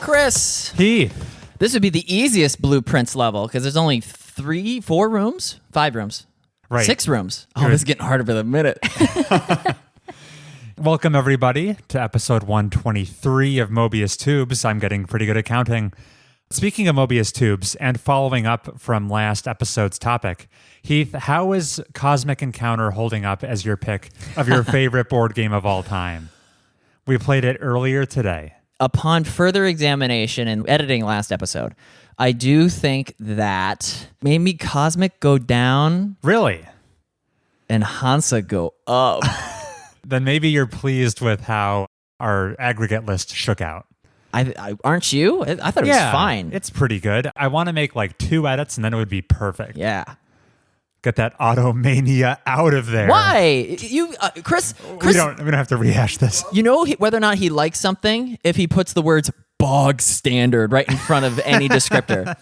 Chris. Heath. This would be the easiest blueprints level because there's only 5 rooms. Right. 6 rooms. Oh, this is getting harder by the minute. Welcome, everybody, to episode 123 of Mobius Tubes. I'm getting pretty good at counting. Speaking of Mobius Tubes, and following up from last episode's topic, Heath, how is Cosmic Encounter holding up as your pick of your favorite board game of all time? We played it earlier today. Upon further examination and editing last episode, I do think that maybe Cosmic go down. Really? And Hansa go up. Then maybe you're pleased with how our aggregate list shook out. Aren't you? I thought it was fine. It's pretty good. I want to make like 2 edits and then it would be perfect. Yeah. Get that automania out of there. Why? Chris, we don't have to rehash this. You know whether or not he likes something if he puts the words bog standard right in front of any descriptor.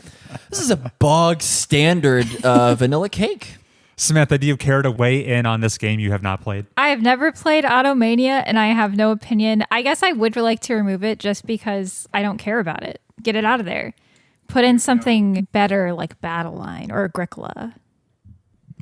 This is a bog standard vanilla cake. Samantha, do you care to weigh in on this game you have not played? I have never played Automania, and I have no opinion. I guess I would like to remove it just because I don't care about it. Get it out of there. Put in something better like Battle Line or Agricola.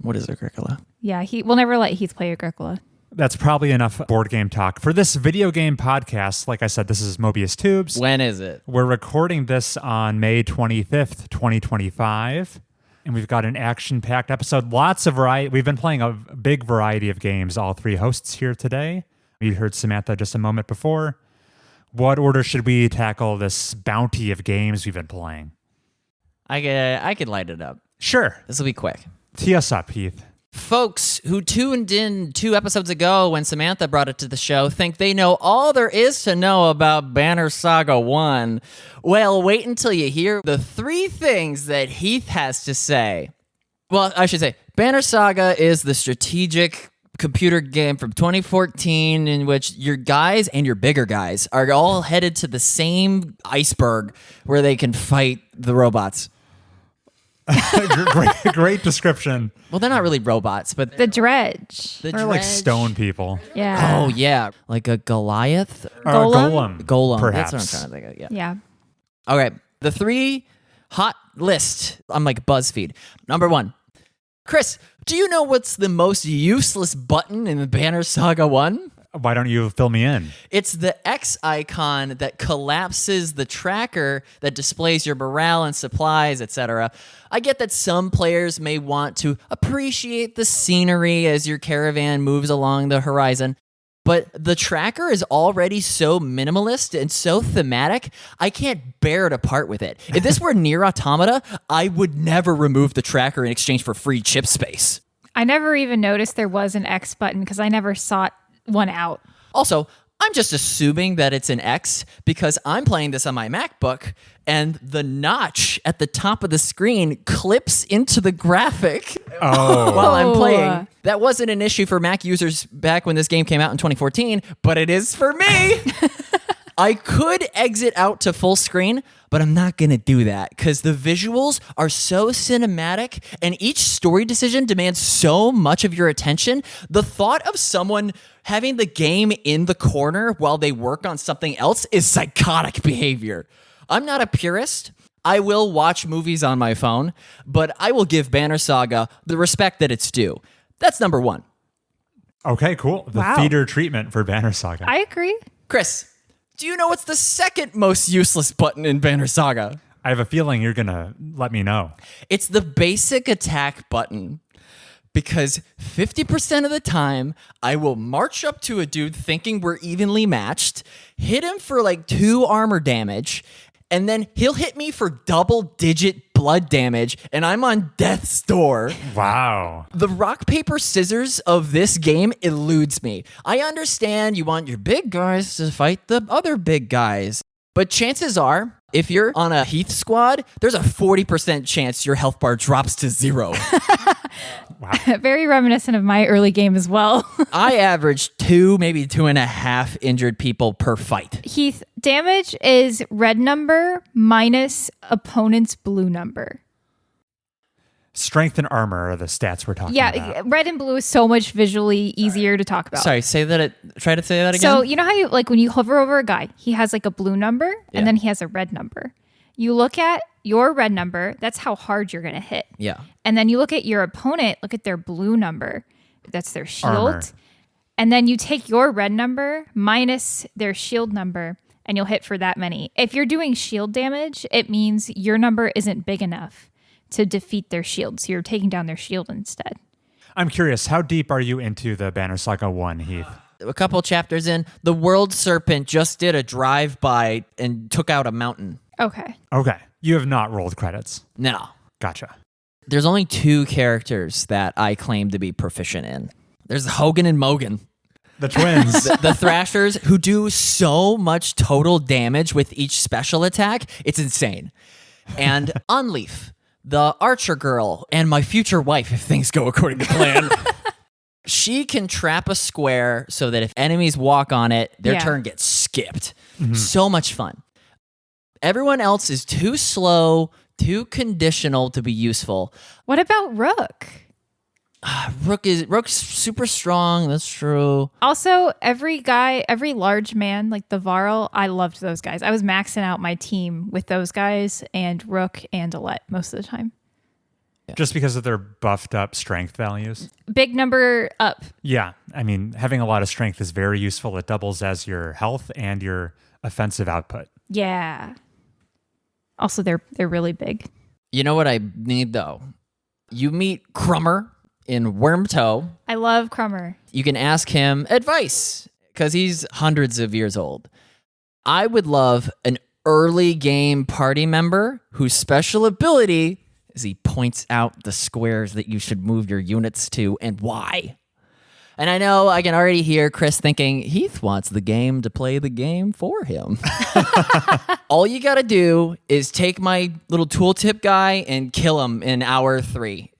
What is Agricola? Yeah, we'll never let Heath play Agricola. That's probably enough board game talk. For this video game podcast, like I said, this is Mobius Tubes. When is it? We're recording this on May 25th, 2025. And we've got an action-packed episode. Lots of variety. We've been playing a big variety of games, all 3 hosts here today. You heard Samantha just a moment before. What order should we tackle this bounty of games we've been playing? I could light it up. Sure. This will be quick. Tee us up, Heath. Folks who tuned in 2 episodes ago when Samantha brought it to the show think they know all there is to know about Banner Saga 1. Well, wait until you hear the 3 things that Heath has to say. Well, I should say, Banner Saga is the strategic computer game from 2014 in which your guys and your bigger guys are all headed to the same iceberg where they can fight the robots. Great description. Well, they're not really robots, but The Dredge. Or like stone people. Yeah. Oh, yeah. Like a Goliath? Or a golem. Golem. Perhaps. That's what I'm trying to think of. Yeah. Yeah. Okay. The 3 hot list on like BuzzFeed. Number 1. Chris, do you know what's the most useless button in the Banner Saga 1? Why don't you fill me in? It's the X icon that collapses the tracker that displays your morale and supplies, etc. I get that some players may want to appreciate the scenery as your caravan moves along the horizon, but the tracker is already so minimalist and so thematic, I can't bear to part with it. If this were Nier Automata, I would never remove the tracker in exchange for free chip space. I never even noticed there was an X button because I never sought one out. Also, I'm just assuming that it's an X because I'm playing this on my MacBook and the notch at the top of the screen clips into the graphic while I'm playing. That wasn't an issue for Mac users back when this game came out in 2014, but it is for me. I could exit out to full screen, but I'm not going to do that because the visuals are so cinematic and each story decision demands so much of your attention. The thought of someone having the game in the corner while they work on something else is psychotic behavior. I'm not a purist. I will watch movies on my phone, but I will give Banner Saga the respect that it's due. That's number 1. Okay, cool. The theater treatment for Banner Saga. I agree. Chris, do you know what's the second most useless button in Banner Saga? I have a feeling you're going to let me know. It's the basic attack button. Because 50% of the time, I will march up to a dude thinking we're evenly matched, hit him for like 2 armor damage, and then he'll hit me for double-digit blood damage, and I'm on death's door. Wow. The rock, paper, scissors of this game eludes me. I understand you want your big guys to fight the other big guys, but chances are, if you're on a Heath squad, there's a 40% chance your health bar drops to 0. Wow. Very reminiscent of my early game as well. I average 2, maybe 2.5 injured people per fight. Heath, damage is red number minus opponent's blue number. Strength and armor are the stats we're talking about. Yeah, red and blue is so much visually easier to talk about. Sorry, try to say that again. So you know how when you hover over a guy, he has like a blue number and then he has a red number. You look at your red number, that's how hard you're going to hit. Yeah. And then you look at your opponent, look at their blue number. That's their shield. Armor. And then you take your red number minus their shield number and you'll hit for that many. If you're doing shield damage, it means your number isn't big enough to defeat their shield. So you're taking down their shield instead. I'm curious, how deep are you into the Banner Saga 1, Heath? A couple chapters in, the World Serpent just did a drive-by and took out a mountain. Okay. Okay. You have not rolled credits. No. Gotcha. There's only 2 characters that I claim to be proficient in. There's Hogan and Mogan. The twins. The Thrashers, who do so much total damage with each special attack. It's insane. And Unleaf, the archer girl, and my future wife, if things go according to plan. She can trap a square so that if enemies walk on it, their turn gets skipped. Mm-hmm. So much fun. Everyone else is too slow, too conditional to be useful. What about Rook? Rook's super strong. That's true. Also, every large man, like the Varl, I loved those guys. I was maxing out my team with those guys and Rook and Alette most of the time. Just because of their buffed up strength values? Big number up. Yeah. I mean, having a lot of strength is very useful. It doubles as your health and your offensive output. Yeah. Also, they're really big. You know what I need, though? You meet Crummer in Wormtoe. I love Crummer. You can ask him advice because he's hundreds of years old. I would love an early game party member whose special ability is he points out the squares that you should move your units to and why. And I know I can already hear Chris thinking, Heath wants the game to play the game for him. All you got to do is take my little tooltip guy and kill him in hour 3.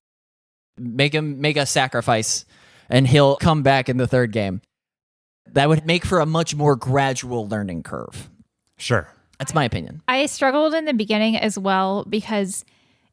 Make a sacrifice, and he'll come back in the 3rd game. That would make for a much more gradual learning curve. Sure. That's my opinion. I struggled in the beginning as well because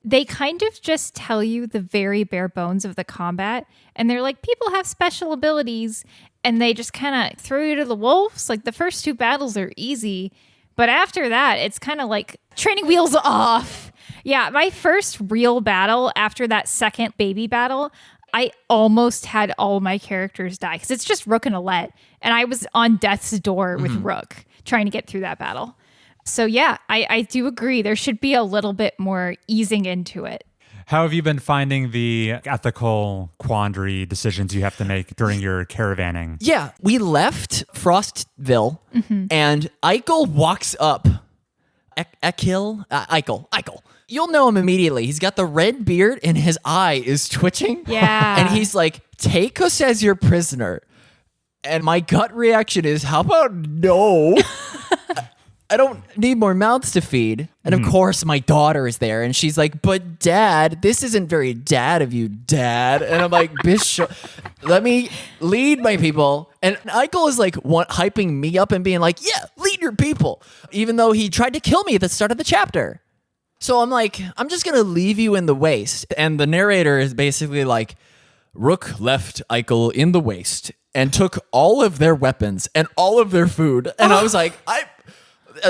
they kind of just tell you the very bare bones of the combat. And they're like, people have special abilities, and they just kind of throw you to the wolves. Like the first 2 battles are easy, but after that, it's kind of like training wheels off. Yeah, my first real battle after that second baby battle, I almost had all my characters die because it's just Rook and Alette. And I was on death's door with Rook trying to get through that battle. So yeah, I do agree. There should be a little bit more easing into it. How have you been finding the ethical quandary decisions you have to make during your caravanning? Yeah, we left Frostville, and Eichel walks up. Eichel. You'll know him immediately. He's got the red beard, and his eye is twitching. Yeah. And he's like, take us as your prisoner. And my gut reaction is, how about no? I don't need more mouths to feed. And of course, my daughter is there. And she's like, but Dad, this isn't very dad of you, Dad. And I'm like, Bishop, let me lead my people. And Eichel is like hyping me up and being like, yeah, lead your people. Even though he tried to kill me at the start of the chapter. So I'm like, I'm just going to leave you in the waste. And the narrator is basically like, Rook left Eichel in the waste and took all of their weapons and all of their food. And I was like,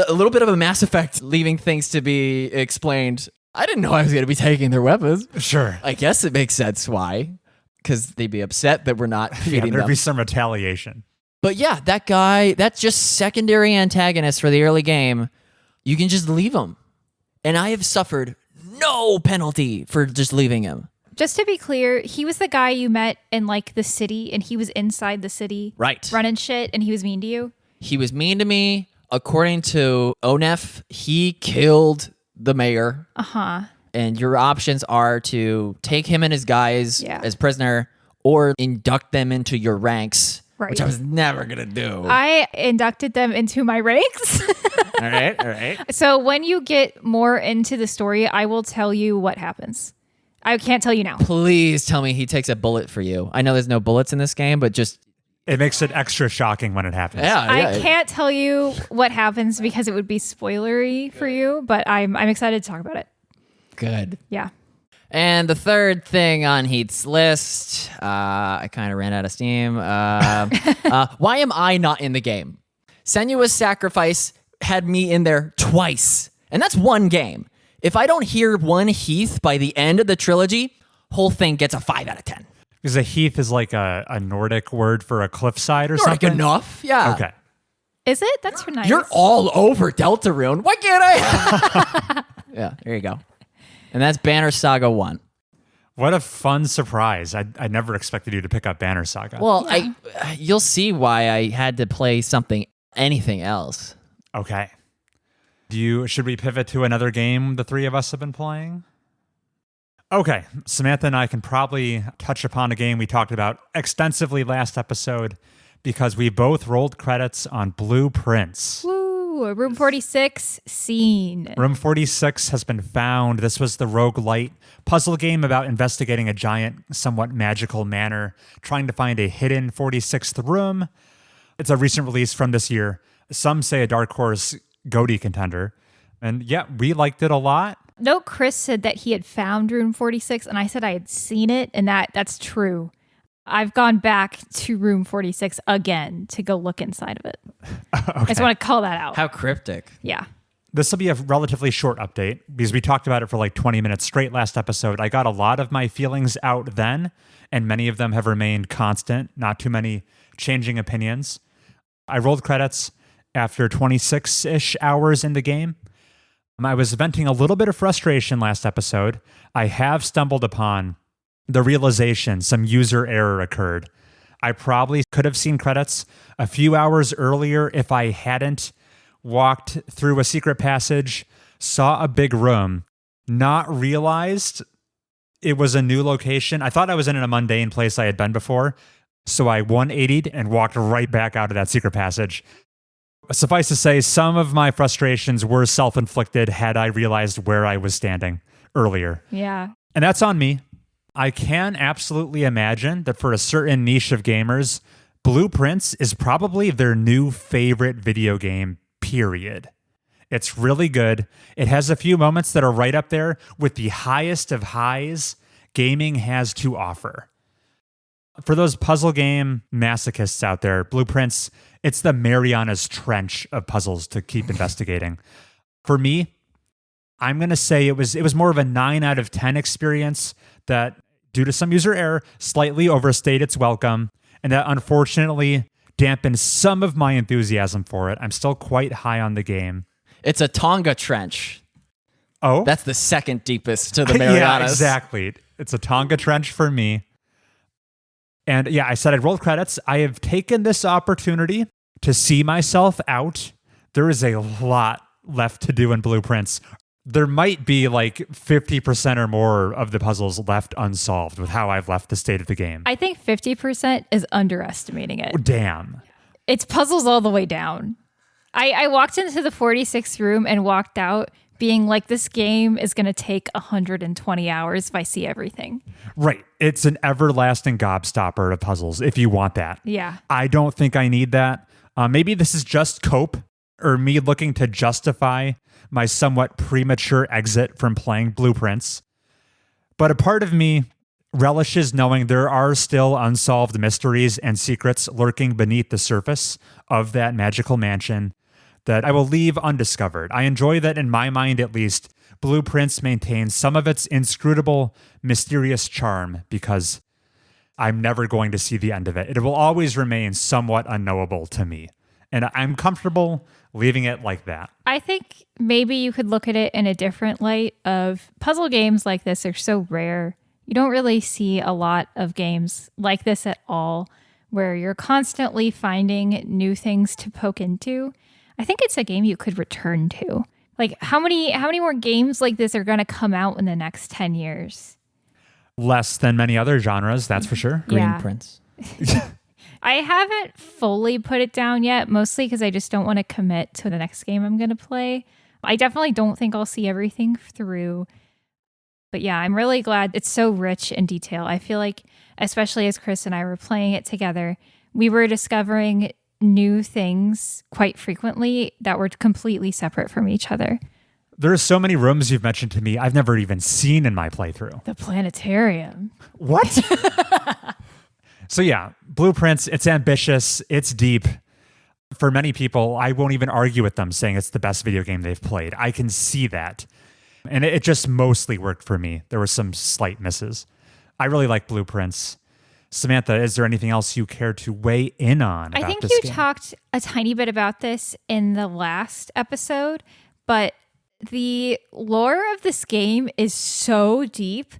a little bit of a Mass Effect leaving things to be explained. I didn't know I was going to be taking their weapons. Sure. I guess it makes sense why. Because they'd be upset that we're not feeding there'd them. be some retaliation. But yeah, that guy, that's just secondary antagonist for the early game. You can just leave him. And I have suffered no penalty for just leaving him. Just to be clear, he was the guy you met in like the city, and he was inside the city. Right. Running shit, and he was mean to you. He was mean to me. According to Onef, he killed the mayor. Uh-huh. And your options are to take him and his guys as prisoner or induct them into your ranks, which I was never going to do. I inducted them into my ranks. All right. So when you get more into the story, I will tell you what happens. I can't tell you now. Please tell me he takes a bullet for you. I know there's no bullets in this game, but just... It makes it extra shocking when it happens. Yeah. I can't tell you what happens because it would be spoilery for you, but I'm excited to talk about it. Good. Yeah. And the third thing on Heath's list, I kind of ran out of steam. Why am I not in the game? Senua's Sacrifice had me in there twice, and that's one game. If I don't hear one Heath by the end of the trilogy, whole thing gets a 5 out of 10. Because a heath is like a Nordic word for a cliffside or Nordic something? enough, yeah. Okay. Is it? That's nice. You're all over Deltarune. Why can't I? Yeah, there you go. And that's Banner Saga 1. What a fun surprise. I never expected you to pick up Banner Saga. Well, you'll see why I had to play anything else. Okay. Should we pivot to another game the three of us have been playing? Okay. Samantha and I can probably touch upon a game we talked about extensively last episode because we both rolled credits on Blueprints. Woo! Room 46 scene. Room 46 has been found. This was the roguelite puzzle game about investigating a giant, somewhat magical manor, trying to find a hidden 46th room. It's a recent release from this year. Some say a Dark Horse GOTY contender. And yeah, we liked it a lot. No, Chris said that he had found Room 46, and I said I had seen it, and that's true. I've gone back to Room 46 again to go look inside of it. Okay. I just want to call that out. How cryptic. Yeah. This will be a relatively short update because we talked about it for like 20 minutes straight last episode. I got a lot of my feelings out then, and many of them have remained constant, not too many changing opinions. I rolled credits after 26-ish hours in the game. I was venting a little bit of frustration last episode. I have stumbled upon the realization some user error occurred. I probably could have seen credits a few hours earlier if I hadn't walked through a secret passage, saw a big room, not realized it was a new location. I thought I was in a mundane place I had been before, so I 180'd and walked right back out of that secret passage. Suffice to say, some of my frustrations were self-inflicted had I realized where I was standing earlier. Yeah. And that's on me. I can absolutely imagine that for a certain niche of gamers, Blueprints is probably their new favorite video game, period. It's really good. It has a few moments that are right up there with the highest of highs gaming has to offer. For those puzzle game masochists out there, Blueprints, it's the Mariana's Trench of puzzles to keep investigating. For me, I'm going to say it was more of a 9 out of 10 experience that, due to some user error, slightly overstayed its welcome, and that unfortunately dampened some of my enthusiasm for it. I'm still quite high on the game. It's a Tonga Trench. Oh? That's the second deepest to the Marianas. Yeah, exactly. It's a Tonga Trench for me. And yeah, I said I'd roll credits. I have taken this opportunity to see myself out. There is a lot left to do in Blueprints. There might be like 50% or more of the puzzles left unsolved with how I've left the state of the game. I think 50% is underestimating it. Damn. It's puzzles all the way down. I walked into the 46th room and walked out being like, this game is going to take 120 hours if I see everything. Right. It's an everlasting gobstopper of puzzles if you want that. Yeah. I don't think I need that. Maybe this is just cope or me looking to justify my somewhat premature exit from playing Blueprints. But a part of me relishes knowing there are still unsolved mysteries and secrets lurking beneath the surface of that magical mansion that I will leave undiscovered. I enjoy that, in my mind at least, Blueprints maintains some of its inscrutable, mysterious charm because I'm never going to see the end of it. It will always remain somewhat unknowable to me. And I'm comfortable leaving it like that. I think maybe you could look at it in a different light of puzzle games like this are so rare. You don't really see a lot of games like this at all, where you're constantly finding new things to poke into. I think it's a game you could return to. Like, how many more games like this are going to come out in the next 10 years? Less than many other genres, that's for sure. Yeah. Green Prince. I haven't fully put it down yet, mostly because I just don't want to commit to the next game I'm going to play. I definitely don't think I'll see everything through. But yeah, I'm really glad it's so rich in detail. I feel like, especially as Chris and I were playing it together, we were discovering new things quite frequently that were completely separate from each other. There are so many rooms you've mentioned to me I've never even seen in my playthrough. The planetarium. What? So yeah, Blueprints, it's ambitious, it's deep. For many people, I won't even argue with them saying it's the best video game they've played. I can see that. And it just mostly worked for me. There were some slight misses. I really like Blueprints. Samantha, is there anything else you care to weigh in on about I think this you game? talked a tiny bit about this in the last episode, but the lore of this game is so deep.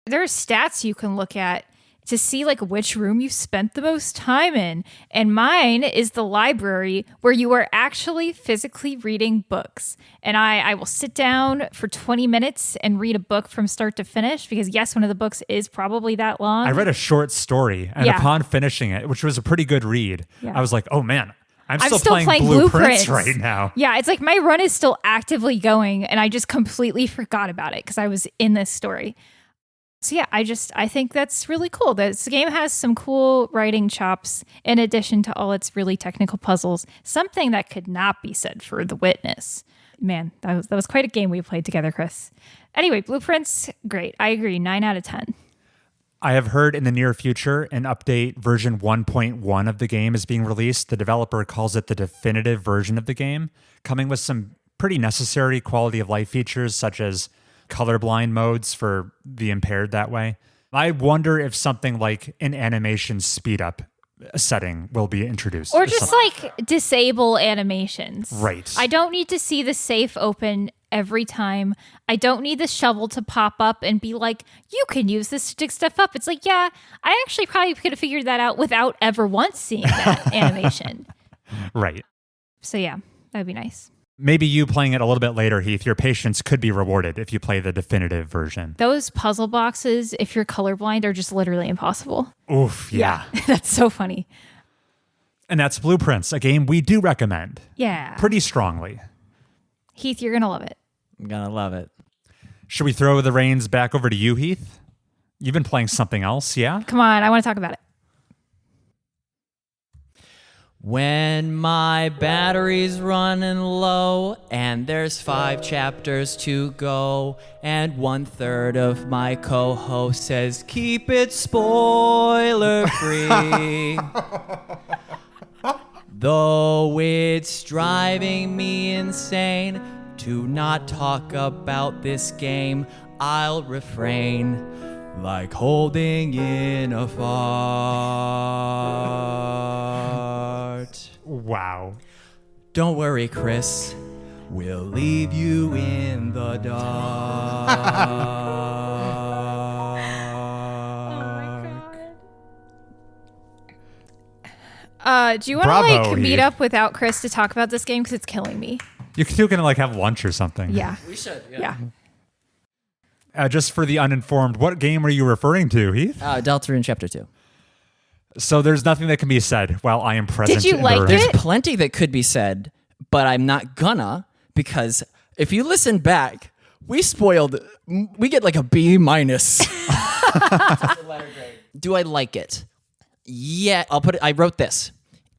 There are stats you can look at to see like which room you spent the most time in. And mine is the library where you are actually physically reading books. And I will sit down for 20 minutes and read a book from start to finish because yes, one of the books is probably that long. I read a short story, and upon finishing it, which was a pretty good read, I was like, oh man, I'm still playing Blueprints right now. Yeah, it's like my run is still actively going and I just completely forgot about it because I was in this story. So yeah, I think that's really cool. This game has some cool writing chops in addition to all its really technical puzzles. Something that could not be said for The Witness. Man, that was quite a game we played together, Chris. Anyway, Blueprints, great. I agree, 9 out of 10. I have heard in the near future an update version 1.1 of the game is being released. The developer calls it the definitive version of the game, coming with some pretty necessary quality of life features such as colorblind modes for the impaired that way. I wonder if something like an animation speed up setting will be introduced. Or just like disable animations. Right. I don't need to see the safe open every time. I don't need the shovel to pop up and be like, you can use this to dig stuff up. It's like, yeah, I actually probably could have figured that out without ever once seeing that animation. Right. So yeah, that'd be nice. Maybe you playing it a little bit later, Heath, your patience could be rewarded if you play the definitive version. Those puzzle boxes, if you're colorblind, are just literally impossible. Oof, yeah. That's so funny. And that's Blueprints, a game we do recommend. Yeah. Pretty strongly. Heath, you're going to love it. I'm going to love it. Should we throw the reins back over to you, Heath? You've been playing something else, yeah? Come on, I want to talk about it. When my battery's running low and there's 5 chapters to go and 1/3 of my co-host says keep it spoiler free. Though it's driving me insane to not talk about this game, I'll refrain like holding in a fart. Wow. Don't worry, Chris. We'll leave you in the dark. Do you want to Bravo, meet Heath. up without Chris to talk about this game? Because it's killing me. You two can have lunch or something. Yeah. We should, Yeah. Just for the uninformed, what game are you referring to, Heath? Deltarune Chapter 2. So there's nothing that can be said while I am present. Did you in like the room. it? There's plenty that could be said, but I'm not gonna, because if you listen back, we get like a B-. Do I like it? Yeah, I wrote this.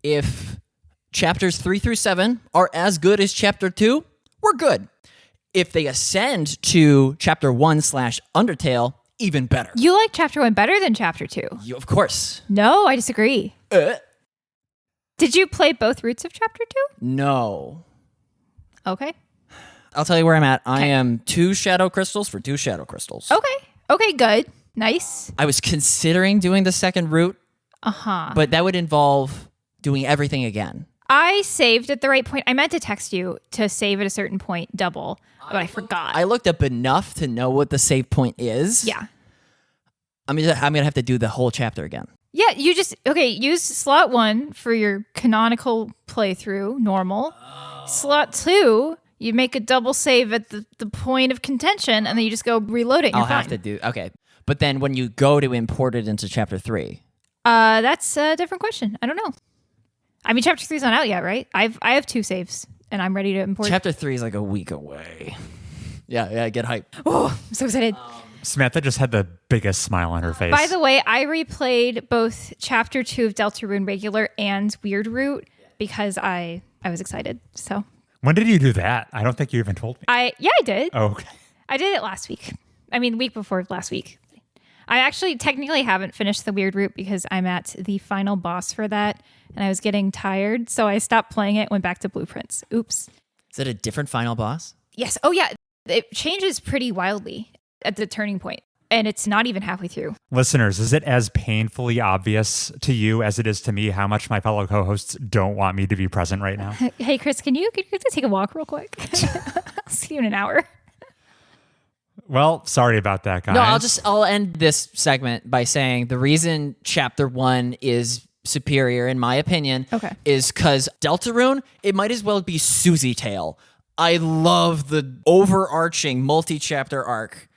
If chapters 3 through 7 are as good as chapter 2, we're good. If they ascend to chapter 1/Undertale, even better. You like chapter 1 better than chapter 2? Of course. No, I disagree. Did you play both routes of chapter 2? No. Okay. I'll tell you where I'm at. I am 2 shadow crystals for 2 shadow crystals. Okay, good. Nice. I was considering doing the second route, but that would involve doing everything again. I saved at the right point. I meant to text you to save at a certain point double, but I forgot. I looked up enough to know what the save point is. Yeah. I'm gonna have to do the whole chapter again. Yeah, you just, use slot 1 for your canonical playthrough, normal. Slot 2, you make a double save at the point of contention, and then you just go reload it and I'll you're have fine. to do, okay. But then when you go to import it into chapter 3. That's a different question. I don't know. I mean, chapter 3's not out yet, right? I have 2 saves, and I'm ready to import. Chapter 3 is like a week away. Yeah, get hyped. Oh, I'm so excited. Samantha just had the biggest smile on her face. By the way, I replayed both chapter 2 of Deltarune regular and weird route because I was excited. So When did you do that? I don't think you even told me. I did. Oh, okay. I did it last week. I mean, the week before last week. I actually technically haven't finished the weird route because I'm at the final boss for that and I was getting tired. So I stopped playing it, went back to blueprints. Oops. Is it a different final boss? Yes. Oh, yeah. It changes pretty wildly at the turning point, and it's not even halfway through. Listeners, is it as painfully obvious to you as it is to me how much my fellow co-hosts don't want me to be present right now? Hey, Chris, can you take a walk real quick? I'll see you in an hour. Well, sorry about that, guys. No, I'll end this segment by saying the reason Chapter 1 is superior, in my opinion, is because Deltarune, it might as well be Susie Tale. I love the overarching multi-chapter arc,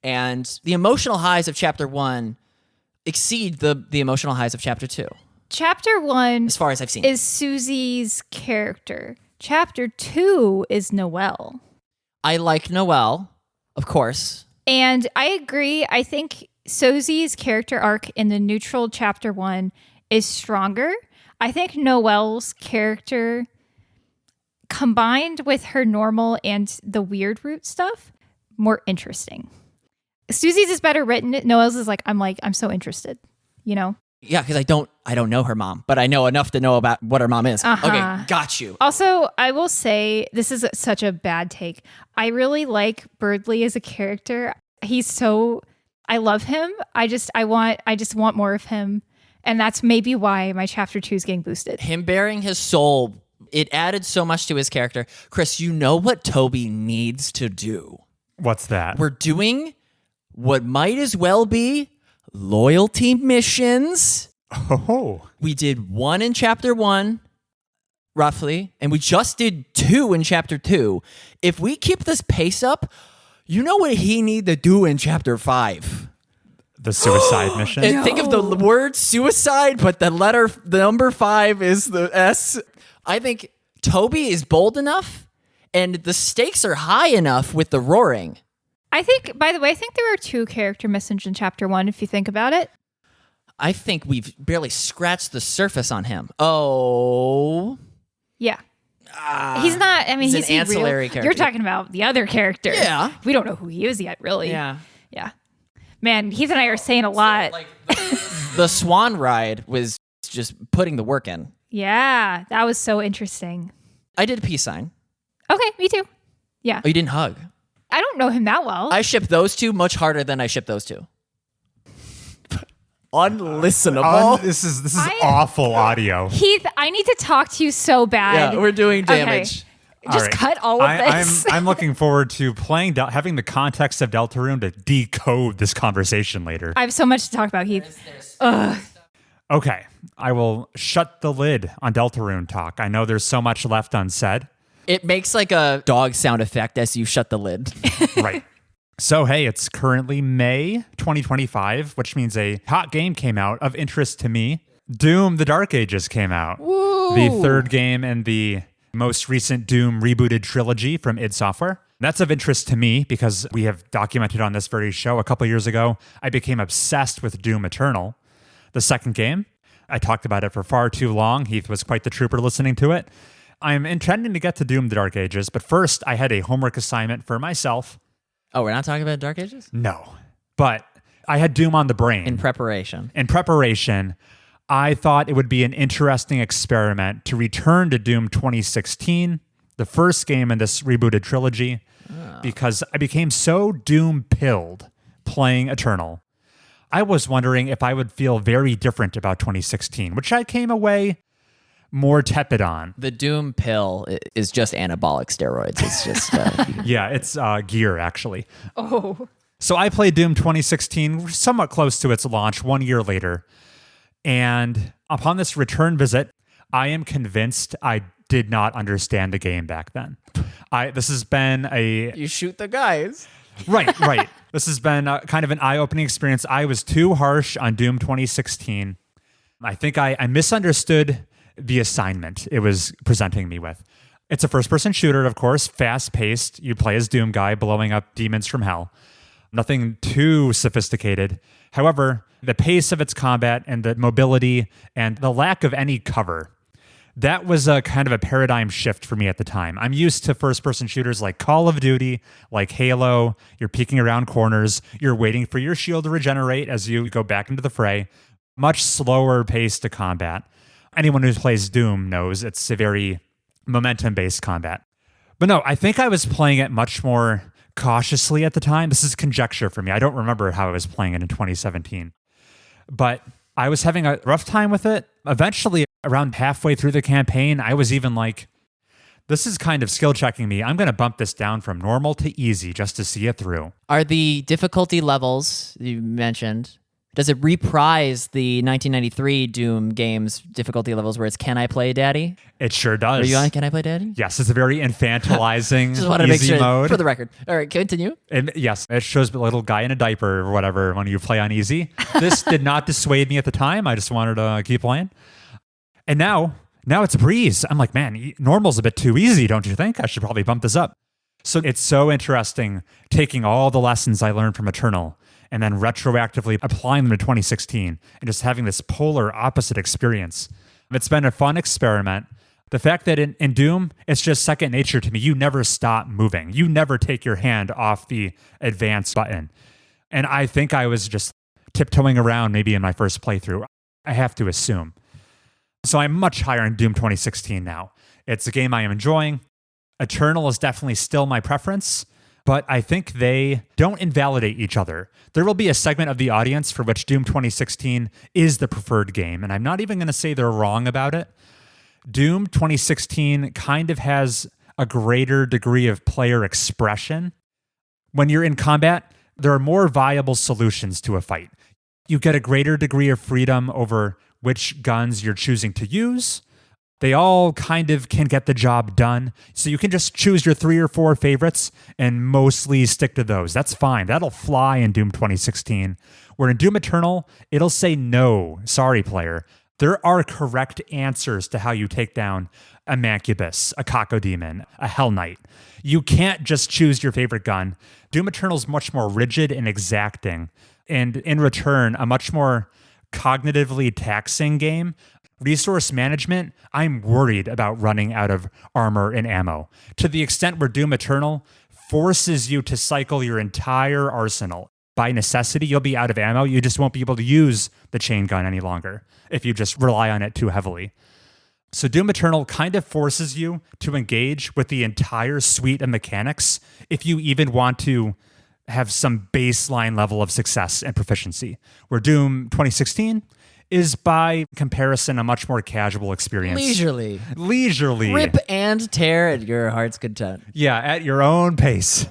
and the emotional highs of Chapter 1 exceed the emotional highs of Chapter 2. Chapter 1, as far as I've seen, is Susie's character. Chapter 2 is Noelle. I like Noelle, of course. And I agree. I think Susie's character arc in the neutral Chapter 1 is stronger. I think Noelle's character, combined with her normal and the weird root stuff, more interesting. Susie's is better written. Noelle's is I'm so interested, you know? Yeah, because I don't know her mom, but I know enough to know about what her mom is. Okay, got you. Also, I will say, this is such a bad take. I really like Birdley as a character. I love him. I just want more of him. And that's maybe why my Chapter 2 is getting boosted. Him bearing his soul, it added so much to his character. Chris, you know what Toby needs to do? What's that? We're doing what might as well be loyalty missions. Oh. We did 1 in Chapter 1, roughly, and we just did 2 in Chapter 2. If we keep this pace up, you know what he need to do in Chapter 5? The suicide mission? And think of the word suicide, but the number 5 is the S. I think Toby is bold enough, and the stakes are high enough with the roaring. I think there are 2 character missions in Chapter 1, if you think about it. I think we've barely scratched the surface on him. Oh. Yeah. He's not, I mean, he's an ancillary character. You're talking about the other character. Yeah. We don't know who he is yet, really. Yeah. Yeah. Man, Heath and I are saying a lot. The swan ride was just putting the work in. Yeah, that was so interesting. I did a peace sign. Okay, me too. Yeah. Oh, you didn't hug? I don't know him that well. I ship those 2 much harder than I ship those 2. Unlistenable. This is awful audio. Heath, I need to talk to you so bad. Yeah, we're doing damage. Okay. Just cut all of this. I'm looking forward to playing, having the context of Deltarune to decode this conversation later. I have so much to talk about, Heath. Okay, I will shut the lid on Deltarune talk. I know there's so much left unsaid. It makes like a dog sound effect as you shut the lid. Right. So, hey, it's currently May 2025, which means a hot game came out of interest to me. Doom: The Dark Ages came out. Woo. The 3rd game in the most recent Doom rebooted trilogy from id Software. That's of interest to me because we have documented on this very show a couple years ago, I became obsessed with Doom Eternal, the 2nd game. I talked about it for far too long. Heath was quite the trooper listening to it. I'm intending to get to Doom: The Dark Ages, but first I had a homework assignment for myself. Oh, we're not talking about Dark Ages? No, but I had Doom on the brain. In preparation, I thought it would be an interesting experiment to return to Doom 2016, the first game in this rebooted trilogy, because I became so Doom-pilled playing Eternal. I was wondering if I would feel very different about 2016, which I came away more tepid on. The Doom pill is just anabolic steroids. It's just... Yeah, it's gear, actually. Oh. So I played Doom 2016 somewhat close to its launch 1 year later. And upon this return visit, I am convinced I did not understand the game back then. This has been You shoot the guys. Right. This has been kind of an eye-opening experience. I was too harsh on Doom 2016. I think I misunderstood the assignment it was presenting me with. It's a first-person shooter, of course, fast-paced. You play as Doom Guy blowing up demons from hell. Nothing too sophisticated. However, the pace of its combat and the mobility and the lack of any cover that was a kind of a paradigm shift for me at the time. I'm used to first-person shooters like Call of Duty, like Halo. You're peeking around corners. You're waiting for your shield to regenerate as you go back into the fray. Much slower pace to combat. Anyone who plays Doom knows it's a very momentum-based combat. But no, I think I was playing it much more cautiously at the time. This is conjecture for me. I don't remember how I was playing it in 2017. But I was having a rough time with it. Eventually, around halfway through the campaign, I was even like, this is kind of skill checking me. I'm going to bump this down from normal to easy just to see it through. Are the difficulty levels you mentioned, does it reprise the 1993 Doom games difficulty levels where it's Can I Play Daddy? It sure does. Are you on Can I Play Daddy? Yes, it's a very infantilizing, Just wanted to make easy sure mode. for the record. All right, continue. And yes, it shows a little guy in a diaper or whatever when you play on easy. This did not dissuade me at the time. I just wanted to keep playing. And now it's a breeze. I'm like, man, normal's a bit too easy, don't you think? I should probably bump this up. So it's so interesting taking all the lessons I learned from Eternal and then retroactively applying them to 2016 and just having this polar opposite experience. It's been a fun experiment. The fact that in Doom, it's just second nature to me. You never stop moving. You never take your hand off the advance button. And I think I was just tiptoeing around maybe in my first playthrough. I have to assume. So I'm much higher in Doom 2016 now. It's a game I am enjoying. Eternal is definitely still my preference, but I think they don't invalidate each other. There will be a segment of the audience for which Doom 2016 is the preferred game, and I'm not even going to say they're wrong about it. Doom 2016 kind of has a greater degree of player expression. When you're in combat, there are more viable solutions to a fight. You get a greater degree of freedom over which guns you're choosing to use. They all kind of can get the job done. So you can just choose your 3 or 4 favorites and mostly stick to those. That's fine. That'll fly in Doom 2016. Where in Doom Eternal, it'll say no. Sorry, player. There are correct answers to how you take down a Mancubus, a Cacodemon, a Hell Knight. You can't just choose your favorite gun. Doom Eternal is much more rigid and exacting. And in return, a much more cognitively taxing game. Resource management, I'm worried about running out of armor and ammo. To the extent where Doom Eternal forces you to cycle your entire arsenal. By necessity, you'll be out of ammo. You just won't be able to use the chain gun any longer if you just rely on it too heavily. So Doom Eternal kind of forces you to engage with the entire suite of mechanics if you even want to have some baseline level of success and proficiency. Where Doom 2016 is by comparison a much more casual experience. Leisurely. Rip and tear at your heart's content. Yeah, at your own pace.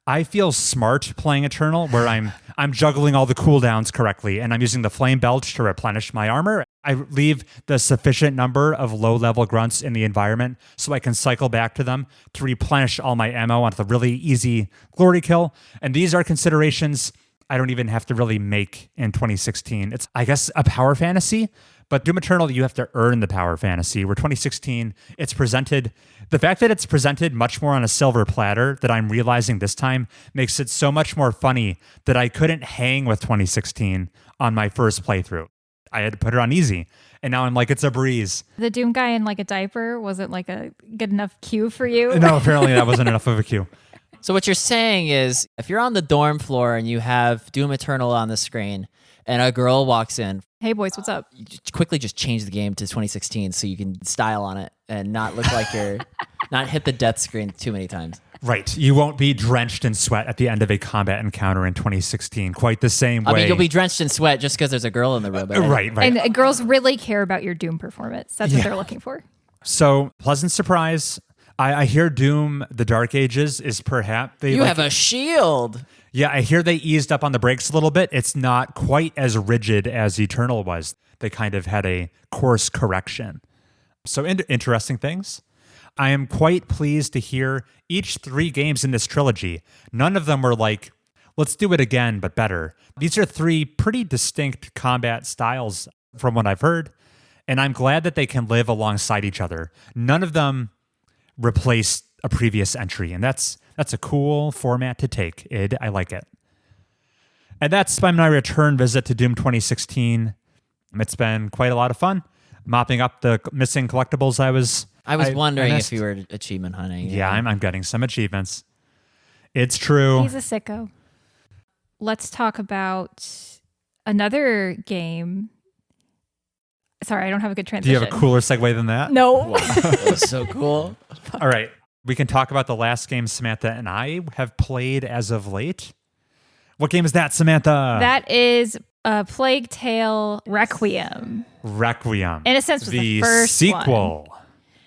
I feel smart playing Eternal, where I'm juggling all the cooldowns correctly, and I'm using the Flame Belch to replenish my armor. I leave the sufficient number of low-level grunts in the environment so I can cycle back to them to replenish all my ammo on the really easy glory kill. And these are considerations I don't even have to really make in 2016. It's, I guess, a power fantasy, but Doom Eternal, you have to earn the power fantasy, where 2016, it's presented, the fact that it's presented much more on a silver platter that I'm realizing this time makes it so much more funny that I couldn't hang with 2016 on my first playthrough. I had to put it on easy, and now I'm like, it's a breeze. The Doom guy in like a diaper wasn't like a good enough cue for you? No, apparently that wasn't enough of a cue. So what you're saying is, if you're on the dorm floor and you have Doom Eternal on the screen, and a girl walks in, hey boys, what's up? You quickly just change the game to 2016 so you can style on it and not look like you're not hit the death screen too many times. Right. You won't be drenched in sweat at the end of a combat encounter in 2016 quite the same way. I mean, you'll be drenched in sweat just because there's a girl in the room. Right. And girls really care about your Doom performance. That's what they're looking for. So, pleasant surprise. I hear Doom, the Dark Ages, is perhaps... You have a shield. Yeah, I hear they eased up on the brakes a little bit. It's not quite as rigid as Eternal was. They kind of had a course correction. So interesting things. I am quite pleased to hear each 3 games in this trilogy. None of them were like, let's do it again, but better. These are 3 pretty distinct combat styles from what I've heard. And I'm glad that they can live alongside each other. None of them replace a previous entry. And that's a cool format to take, Id. I like it. And that's my return visit to Doom 2016. It's been quite a lot of fun. mopping up the missing collectibles I was wondering missed. if you were achievement hunting. Yeah, I'm getting some achievements. It's true. He's a sicko. Let's talk about another game. Sorry, I don't have a good transition. Do you have a cooler segue than that? No. Wow, that was so cool. All right. We can talk about the last game Samantha and I have played as of late. What game is that, Samantha? That is Plague Tale Requiem. Requiem. In a sense, was the first sequel. one.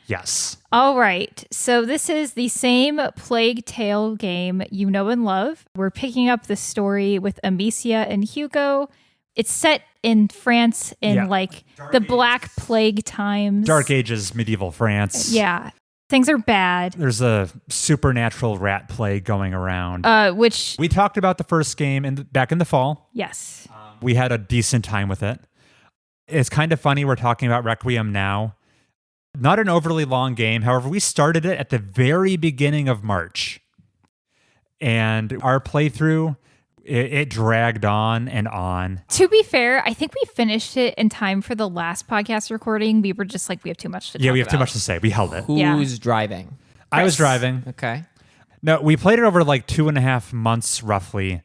Yes. All right. So this is the same Plague Tale game you know and love. We're picking up the story with Amicia and Hugo. It's set in France in the Black Plague times. Dark Ages, medieval France. Yeah. Things are bad. There's a supernatural rat plague going around. Which we talked about the first game back in the fall. Yes. We had a decent time with it. It's kind of funny we're talking about Requiem now. Not an overly long game. However, we started it at the very beginning of March. And our playthrough, it dragged on and on. To be fair, I think we finished it in time for the last podcast recording. We were just like, we have too much to talk about. Yeah, we have too much to say. We held it. Who's driving? I was driving. Okay. No, we played it over like 2.5 months roughly.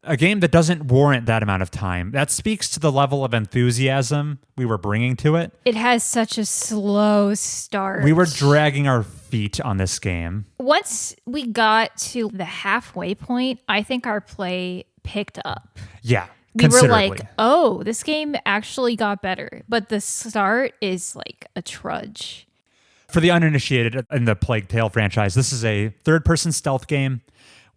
A game that doesn't warrant that amount of time. That speaks to the level of enthusiasm we were bringing to it. It has such a slow start. We were dragging our feet on this game. Once we got to the halfway point, I think our play picked up. Yeah, we were like, oh, this game actually got better. But the start is like a trudge. For the uninitiated in the Plague Tale franchise, this is a third-person stealth game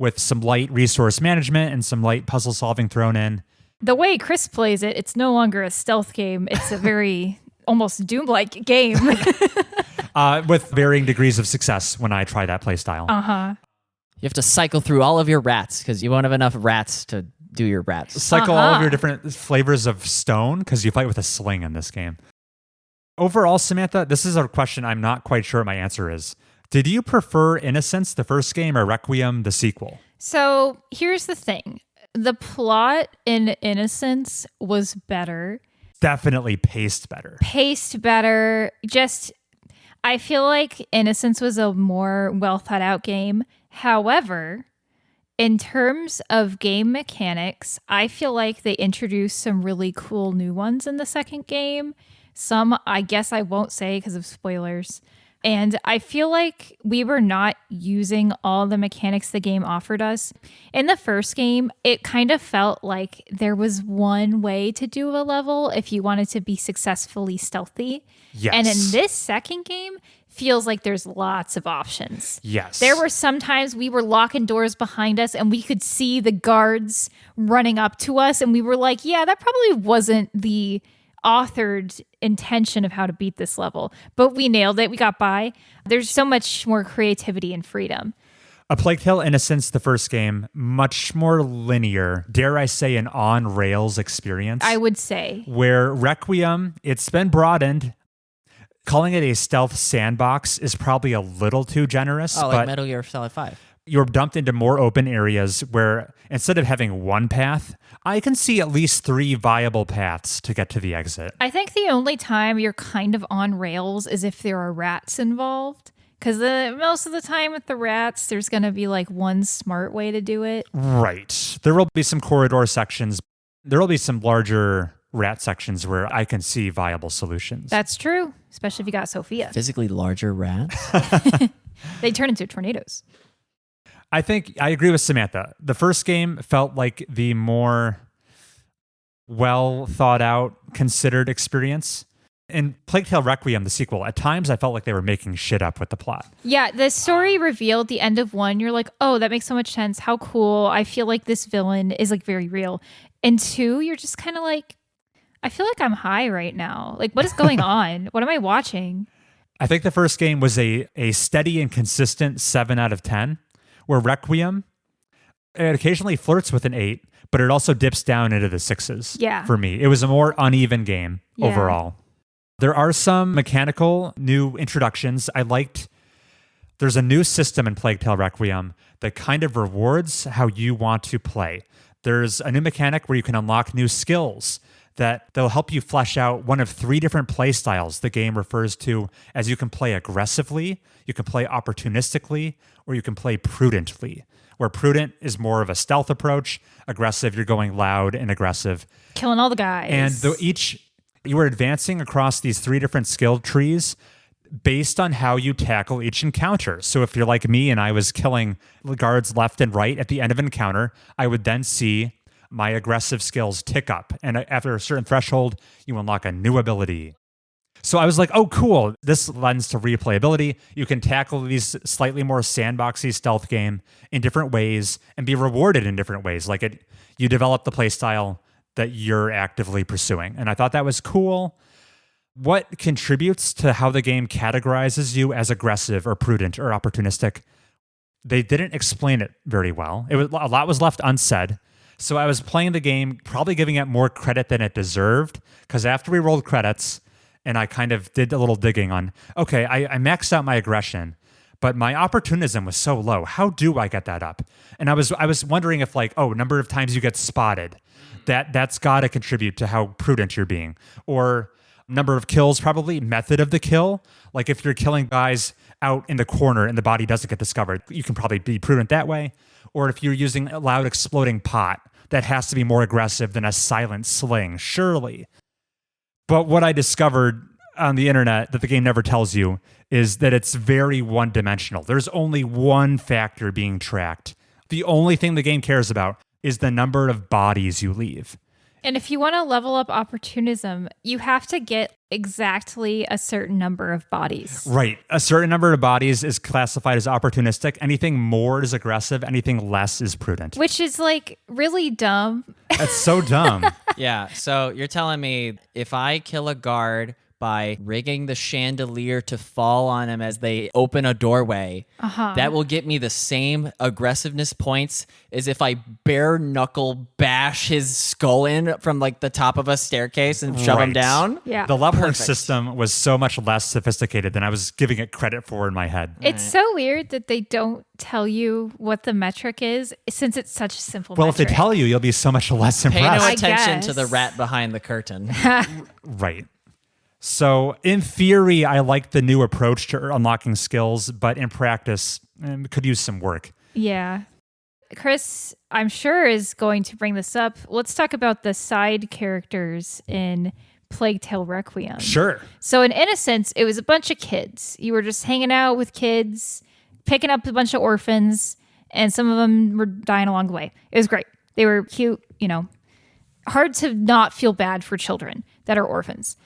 with some light resource management and some light puzzle solving thrown in. The way Chris plays it, it's no longer a stealth game. It's a very almost Doom-like game. With varying degrees of success when I try that play style. Uh-huh. You have to cycle through all of your rats because you won't have enough rats to do your rats. Cycle all of your different flavors of stone because you fight with a sling in this game. Overall, Samantha, this is a question I'm not quite sure what my answer is. Did you prefer Innocence, the first game, or Requiem, the sequel? So here's the thing. The plot in Innocence was better. Definitely paced better. Just, I feel like Innocence was a more well thought out game. However, in terms of game mechanics, I feel like they introduced some really cool new ones in the second game. Some, I guess I won't say because of spoilers. And I feel like we were not using all the mechanics the game offered us. In the first game, it kind of felt like there was one way to do a level if you wanted to be successfully stealthy. Yes. And in this second game, feels like there's lots of options. Yes. There were some times we were locking doors behind us and we could see the guards running up to us. And we were like, yeah, that probably wasn't the authored intention of how to beat this level, but we nailed it. We got by. There's so much more creativity and freedom. A Plague Tale Innocence, the first game, much more linear, dare I say an on-rails experience. I would say. Where Requiem, it's been broadened. Calling it a stealth sandbox is probably a little too generous. Oh, like but Metal Gear Solid 5. You're dumped into more open areas where instead of having one path, I can see at least 3 viable paths to get to the exit. I think the only time you're kind of on rails is if there are rats involved. Because most of the time with the rats, there's going to be like one smart way to do it. Right. There will be some corridor sections. There will be some larger rat sections where I can see viable solutions. That's true, especially if you got Sophia. Physically larger rats? They turn into tornadoes. I think I agree with Samantha. The first game felt like the more well thought out, considered experience. In Plague Tale Requiem, the sequel, at times I felt like they were making shit up with the plot. Yeah, the story revealed at the end of 1, you're like, oh, that makes so much sense. How cool. I feel like this villain is like very real. And 2, you're just kind of like, I feel like I'm high right now. Like, what is going on? What am I watching? I think the first game was a steady and consistent 7 out of 10. Where Requiem, it occasionally flirts with an 8, but it also dips down into the 6s for me. It was a more uneven game overall. There are some mechanical new introductions. There's a new system in Plague Tale Requiem that kind of rewards how you want to play. There's a new mechanic where you can unlock new skills that they'll help you flesh out one of 3 different play styles the game refers to as you can play aggressively, you can play opportunistically, or you can play prudently. Where prudent is more of a stealth approach, aggressive, you're going loud and aggressive. Killing all the guys. And you were advancing across these 3 different skill trees based on how you tackle each encounter. So if you're like me and I was killing guards left and right at the end of an encounter, I would then see my aggressive skills tick up. And after a certain threshold, you unlock a new ability. So I was like, oh, cool. This lends to replayability. You can tackle these slightly more sandboxy stealth game in different ways and be rewarded in different ways. Like you develop the play style that you're actively pursuing. And I thought that was cool. What contributes to how the game categorizes you as aggressive or prudent or opportunistic? They didn't explain it very well. A lot was left unsaid. So I was playing the game, probably giving it more credit than it deserved, because after we rolled credits and I kind of did a little digging on, okay, I maxed out my aggression, but my opportunism was so low. How do I get that up? And I was wondering if number of times you get spotted, that's got to contribute to how prudent you're being. Or number of kills, probably method of the kill. Like if you're killing guys out in the corner and the body doesn't get discovered, you can probably be prudent that way. Or if you're using a loud exploding pot, that has to be more aggressive than a silent sling, surely. But what I discovered on the internet that the game never tells you is that it's very one-dimensional. There's only one factor being tracked. The only thing the game cares about is the number of bodies you leave. And if you want to level up opportunism, you have to get exactly a certain number of bodies. Right. A certain number of bodies is classified as opportunistic. Anything more is aggressive. Anything less is prudent. Which is really dumb. That's so dumb. Yeah. So you're telling me if I kill a guard by rigging the chandelier to fall on him as they open a doorway, that will get me the same aggressiveness points as if I bare knuckle bash his skull in from the top of a staircase and shove him down. Yeah. The leveling system was so much less sophisticated than I was giving it credit for in my head. It's so weird that they don't tell you what the metric is, since it's such a simple Well, metric. if they tell you, you'll be so much less Pay impressed. no attention guess. to the rat behind the curtain. Right. So in theory, I like the new approach to unlocking skills, but in practice, could use some work. Yeah. Chris, I'm sure, is going to bring this up. Let's talk about the side characters in Plague Tale Requiem. Sure. So in Innocence, it was a bunch of kids. You were just hanging out with kids, picking up a bunch of orphans, and some of them were dying along the way. It was great. They were cute, hard to not feel bad for children that are orphans.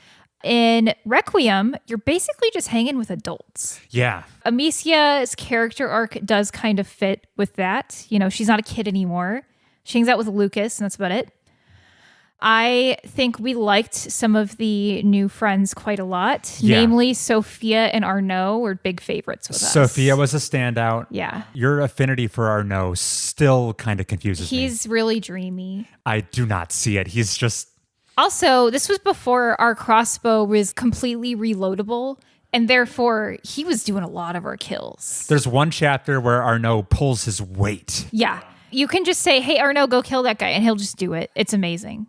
In Requiem, you're basically just hanging with adults. Yeah. Amicia's character arc does kind of fit with that. She's not a kid anymore. She hangs out with Lucas, and that's about it. I think we liked some of the new friends quite a lot. Yeah. Namely, Sophia and Arnaud were big favorites with us. Sophia was a standout. Yeah. Your affinity for Arnaud still kind of confuses me. He's really dreamy. I do not see it. He's just... Also, this was before our crossbow was completely reloadable, and therefore he was doing a lot of our kills. There's one chapter where Arnaud pulls his weight. Yeah. You can just say, hey, Arnaud, go kill that guy, and he'll just do it. It's amazing.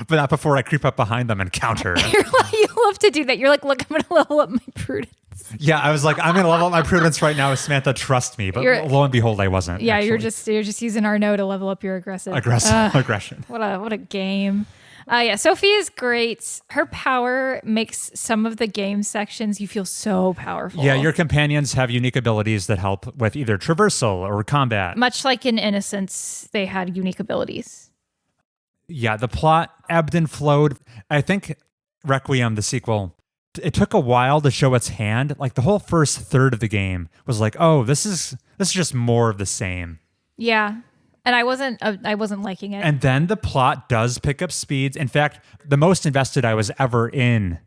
But not before I creep up behind them and counter. You love to do that. You're like, look, I'm going to level up my prudence. Yeah, I was like, I'm going to level up my prudence right now. Samantha, trust me. But lo and behold, I wasn't. Yeah, actually. you're just using Arnaud to level up your aggression. Aggression. What a game. Yeah, Sophia's great. Her power makes some of the game sections you feel so powerful. Yeah, your companions have unique abilities that help with either traversal or combat. Much like in Innocence, they had unique abilities. Yeah, the plot ebbed and flowed. I think Requiem, the sequel, it took a while to show its hand. Like the whole first third of the game was like, oh, this is just more of the same. Yeah. And I wasn't liking it. And then the plot does pick up speeds. In fact, the most invested I was ever in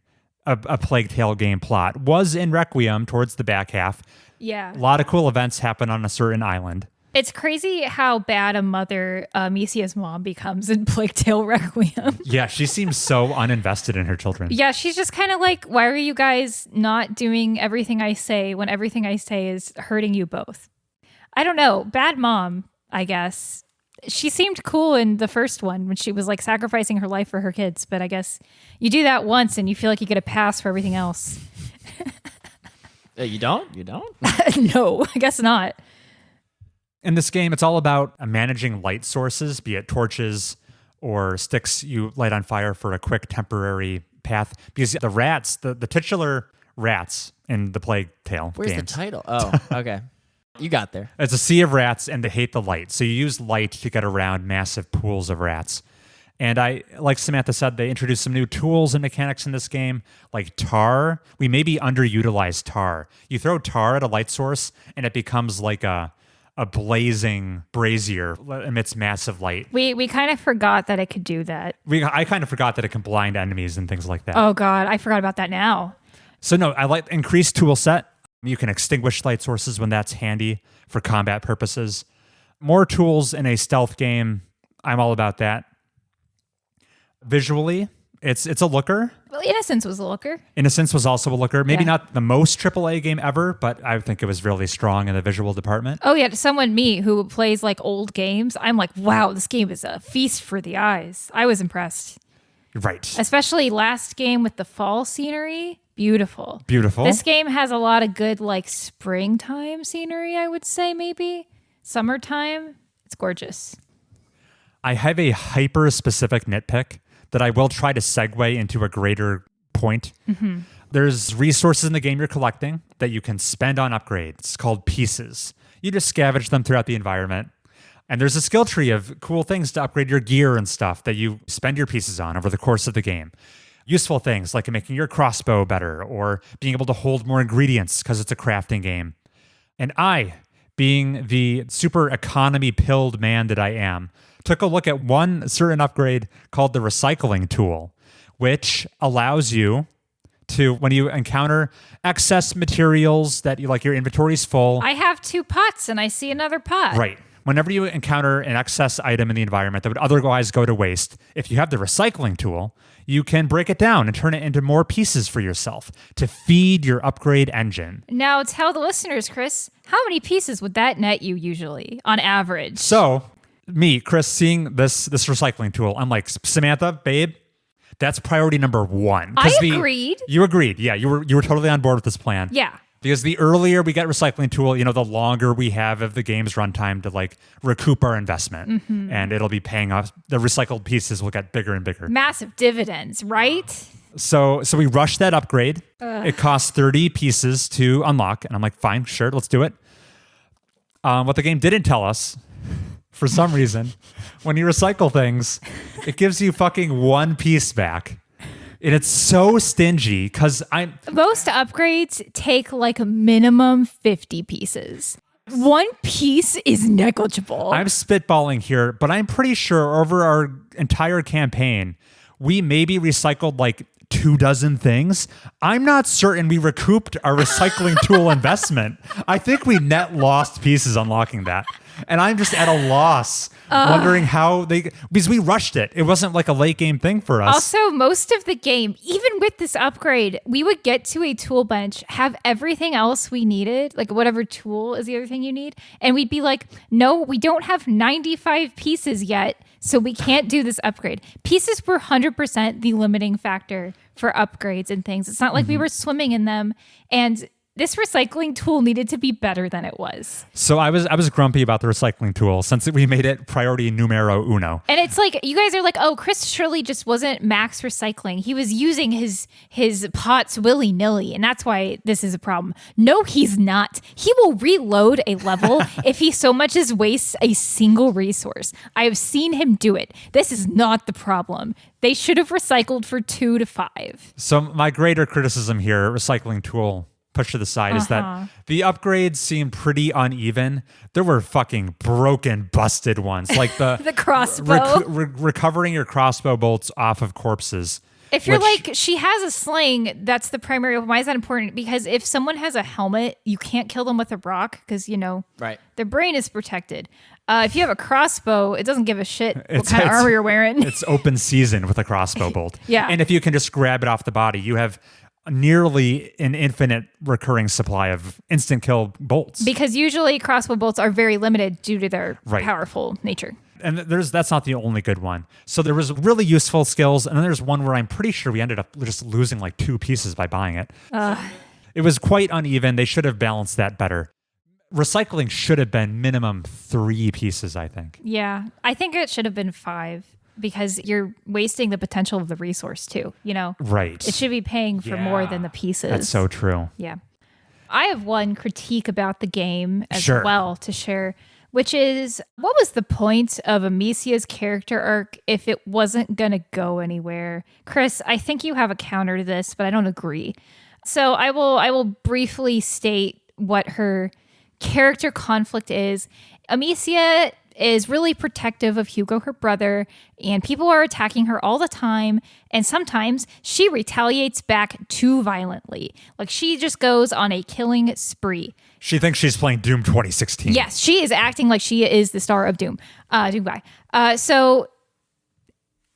a Plague Tale game plot was in Requiem towards the back half. Yeah. A lot of cool events happen on a certain island. It's crazy how bad a mother Amicia's mom becomes in Plague Tale Requiem. Yeah, she seems so uninvested in her children. Yeah, she's just kind of like, why are you guys not doing everything I say when everything I say is hurting you both? I don't know. Bad mom, I guess. She seemed cool in the first one when she was like sacrificing her life for her kids. But I guess you do that once and you feel like you get a pass for everything else. You don't? You don't? No, I guess not. In this game, it's all about managing light sources, be it torches or sticks you light on fire for a quick temporary path. Because the rats, the titular rats in the Plague Tale Where's games. the title? Oh, okay. You got there. It's a sea of rats, and they hate the light. So you use light to get around massive pools of rats. And like Samantha said, they introduced some new tools and mechanics in this game, like tar. We maybe underutilized tar. You throw tar at a light source, and it becomes like a blazing brazier, emits massive light. We kind of forgot that it could do that. I kind of forgot that it can blind enemies and things like that. Oh, God. I forgot about that now. So no, I like increased tool set. You can extinguish light sources when that's handy for combat purposes. More tools in a stealth game. I'm all about that. Visually, it's a looker. Well, Innocence was a looker. Innocence was also a looker. Maybe Yeah. not the most AAA game ever, but I think it was really strong in the visual department. Oh, yeah. To someone, me, who plays like old games, I'm like, wow, this game is a feast for the eyes. I was impressed. Right. Especially last game with the fall scenery. Beautiful. Beautiful. This game has a lot of good like springtime scenery, I would say, maybe. Summertime. It's gorgeous. I have a hyper-specific nitpick that I will try to segue into a greater point. Mm-hmm. There's resources in the game you're collecting that you can spend on upgrades. It's called pieces. You just scavenge them throughout the environment. And there's a skill tree of cool things to upgrade your gear and stuff that you spend your pieces on over the course of the game. Useful things like making your crossbow better or being able to hold more ingredients because it's a crafting game. And I, being the super economy pilled man that I am, took a look at one certain upgrade called the recycling tool, which allows you to, when you encounter excess materials that you like, your inventory's full. I have 2 pots and I see another pot. Right. Whenever you encounter an excess item in the environment that would otherwise go to waste, if you have the recycling tool, you can break it down and turn it into more pieces for yourself to feed your upgrade engine. Now tell the listeners, Chris, how many pieces would that net you usually on average? So, me, Chris, seeing this recycling tool, I'm like, Samantha, babe, that's priority number 1. I agreed. You agreed. Yeah, you were totally on board with this plan. Yeah. Because the earlier we get recycling tool, the longer we have of the game's runtime to like recoup our investment. Mm-hmm. And it'll be paying off. The recycled pieces will get bigger and bigger. Massive dividends, right? So we rushed that upgrade. It costs 30 pieces to unlock. And I'm like, fine, sure, let's do it. What the game didn't tell us, for some reason, when you recycle things, it gives you fucking 1 piece back. And it's so stingy because most upgrades take like a minimum 50 pieces. 1 piece is negligible. I'm spitballing here, but I'm pretty sure over our entire campaign, we maybe recycled like 24 things. I'm not certain we recouped our recycling tool investment. I think we net lost pieces unlocking that. And I'm just at a loss, wondering how because we rushed it. It wasn't like a late game thing for us. Also, most of the game, even with this upgrade, we would get to a tool bench, have everything else we needed, like whatever tool is the other thing you need. And we'd be like, no, we don't have 95 pieces yet, so we can't do this upgrade. Pieces were 100% the limiting factor for upgrades and things. It's not like we were swimming in them. And this recycling tool needed to be better than it was. So I was grumpy about the recycling tool since we made it priority numero uno. And it's like, you guys are like, oh, Chris surely just wasn't max recycling. He was using his pots willy-nilly, and that's why this is a problem. No, he's not. He will reload a level if he so much as wastes a single resource. I have seen him do it. This is not the problem. They should have recycled for 2 to 5. So my greater criticism here, recycling tool, push to the side, is that the upgrades seem pretty uneven. There were fucking broken, busted ones, like the The crossbow. Recovering your crossbow bolts off of corpses. If you're like, she has a sling, that's the primary. Why is that important? Because if someone has a helmet, you can't kill them with a rock because, right, their brain is protected. If you have a crossbow, it doesn't give a shit what kind of armor you're wearing. It's open season with a crossbow bolt. Yeah. And if you can just grab it off the body, you have nearly an infinite recurring supply of instant kill bolts. Because usually crossbow bolts are very limited due to their Right. powerful nature. And that's not the only good one. So there was really useful skills, and then there's one where I'm pretty sure we ended up just losing like 2 pieces by buying it. It was quite uneven. They should have balanced that better. Recycling should have been minimum 3 pieces, I think. Yeah, I think it should have been 5 because you're wasting the potential of the resource too, you know? Right. It should be paying for more than the pieces. That's so true. Yeah. I have one critique about the game as Sure. well to share, which is, what was the point of Amicia's character arc if it wasn't going to go anywhere? Chris, I think you have a counter to this, but I don't agree. So I will briefly state what her character conflict is. Amicia is really protective of Hugo, her brother, and people are attacking her all the time. And sometimes she retaliates back too violently. Like she just goes on a killing spree. She thinks she's playing Doom 2016. Yes, she is acting like she is the star of Doom. Doom guy. So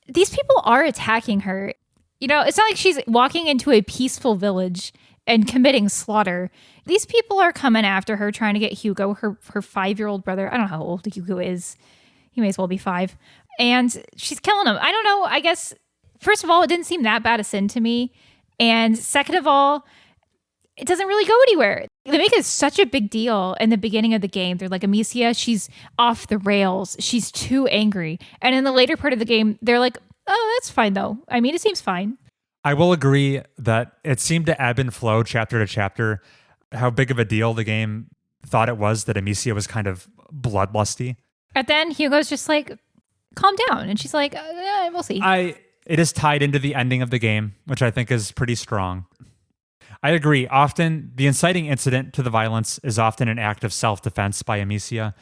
these people are attacking her. You know, it's not like she's walking into a peaceful village and committing slaughter. These people are coming after her, trying to get Hugo, her 5-year-old brother. I don't know how old Hugo is. He may as well be 5. And she's killing him. I don't know. I guess, first of all, it didn't seem that bad a sin to me. And second of all, it doesn't really go anywhere. They make it such a big deal in the beginning of the game. They're like, Amicia, she's off the rails. She's too angry. And in the later part of the game, they're like, oh, that's fine, though. I mean, it seems fine. I will agree that it seemed to ebb and flow chapter to chapter, how big of a deal the game thought it was that Amicia was kind of bloodlusty. And then Hugo's just like, calm down. And she's like, we'll see. It is tied into the ending of the game, which I think is pretty strong. I agree. Often, the inciting incident to the violence is often an act of self-defense by Amicia,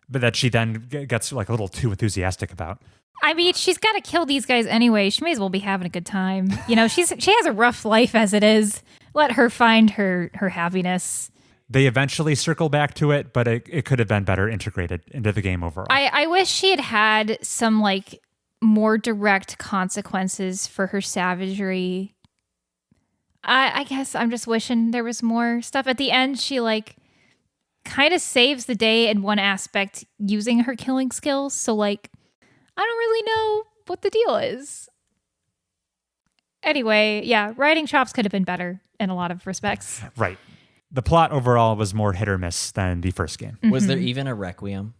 but that she then gets like a little too enthusiastic about. I mean, she's got to kill these guys anyway. She may as well be having a good time. You know, she has a rough life as it is. Let her find her happiness. They eventually circle back to it, but it could have been better integrated into the game overall. I wish she had some like more direct consequences for her savagery. I guess I'm just wishing there was more stuff. At the end, she like kind of saves the day in one aspect using her killing skills. So like, I don't really know what the deal is. Anyway, yeah, writing chops could have been better in a lot of respects. Right. The plot overall was more hit or miss than the first game. Was there even a Requiem?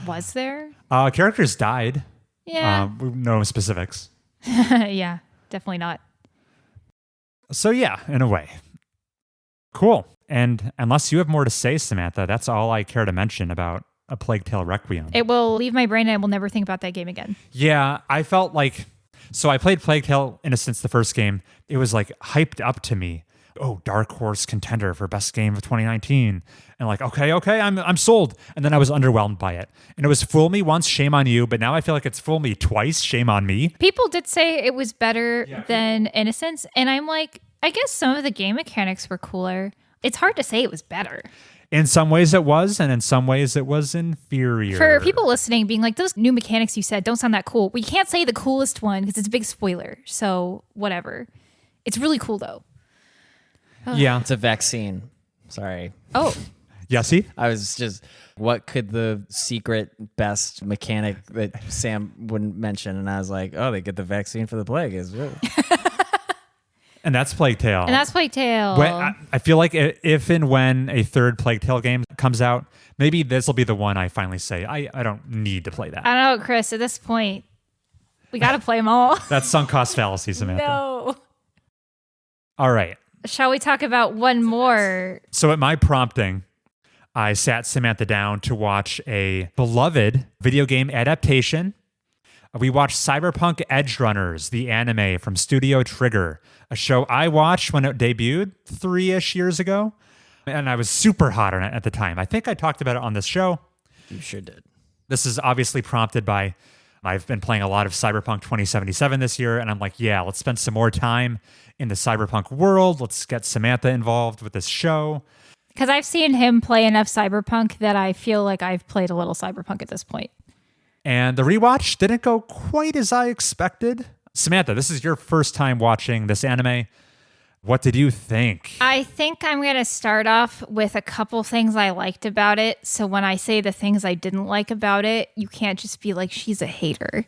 Was there? Characters died. Yeah. No specifics. Yeah, definitely not. So yeah, in a way. Cool. And unless you have more to say, Samantha, that's all I care to mention about A Plague Tale Requiem. It will leave my brain and I will never think about that game again. Yeah, I felt like... So I played Plague Tale Innocence the first game. It was like hyped up to me. Oh, Dark Horse contender for best game of 2019. And like, okay, I'm sold. And then I was underwhelmed by it. And it was fool me once, shame on you. But now I feel like it's fool me twice, shame on me. People did say it was better than Innocence. And I'm like, I guess some of the game mechanics were cooler. It's hard to say it was better. In some ways it was, and in some ways it was inferior. For people listening, being like, those new mechanics you said don't sound that cool. We can't say the coolest one because it's a big spoiler. So whatever. It's really cool though. Yeah. It's a vaccine. Sorry. Oh. Yes, Heath? I was just, what could the secret best mechanic that Sam wouldn't mention? And I was like, oh, they get the vaccine for the plague. And that's Plague Tale. And that's Plague Tale. I feel like if and when a third Plague Tale game comes out, maybe this will be the one I finally say, I don't need to play that. I don't know, Chris. At this point, we got to play them all. That's sunk cost fallacy, Samantha. No. All right. Shall we talk about one more? So at my prompting, I sat Samantha down to watch a beloved video game adaptation. We watched Cyberpunk Edgerunners, the anime from Studio Trigger, a show I watched when it debuted 3-ish years ago. And I was super hot on it at the time. I think I talked about it on this show. You sure did. This is obviously prompted by, I've been playing a lot of Cyberpunk 2077 this year, and I'm like, yeah, let's spend some more time in the Cyberpunk world. Let's get Samantha involved with this show. Because I've seen him play enough Cyberpunk that I feel like I've played a little Cyberpunk at this point. And the rewatch didn't go quite as I expected. Samantha, this is your first time watching this anime. What did you think? I think I'm going to start off with a couple things I liked about it. So when I say the things I didn't like about it, you can't just be like, she's a hater.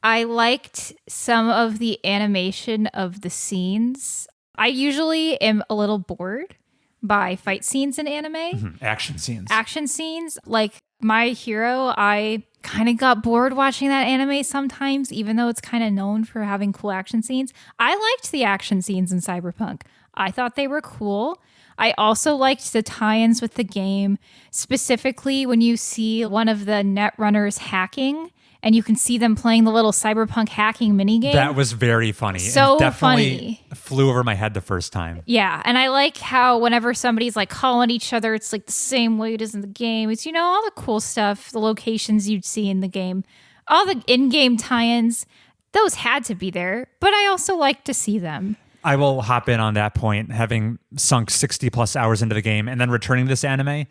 I liked some of the animation of the scenes. I usually am a little bored by fight scenes in anime. Mm-hmm. Action scenes. Like My Hero, I kind of got bored watching that anime sometimes, even though it's kind of known for having cool action scenes. I liked the action scenes in Cyberpunk. I thought they were cool. I also liked the tie-ins with the game, specifically when you see one of the Netrunners hacking and you can see them playing the little Cyberpunk hacking minigame. That was very funny. So and definitely funny. Flew over my head the first time. Yeah, and I like how whenever somebody's like calling each other, it's like the same way it is in the game. It's, all the cool stuff, the locations you'd see in the game, all the in-game tie-ins, those had to be there, but I also like to see them. I will hop in on that point, having sunk 60 plus hours into the game and then returning to this anime.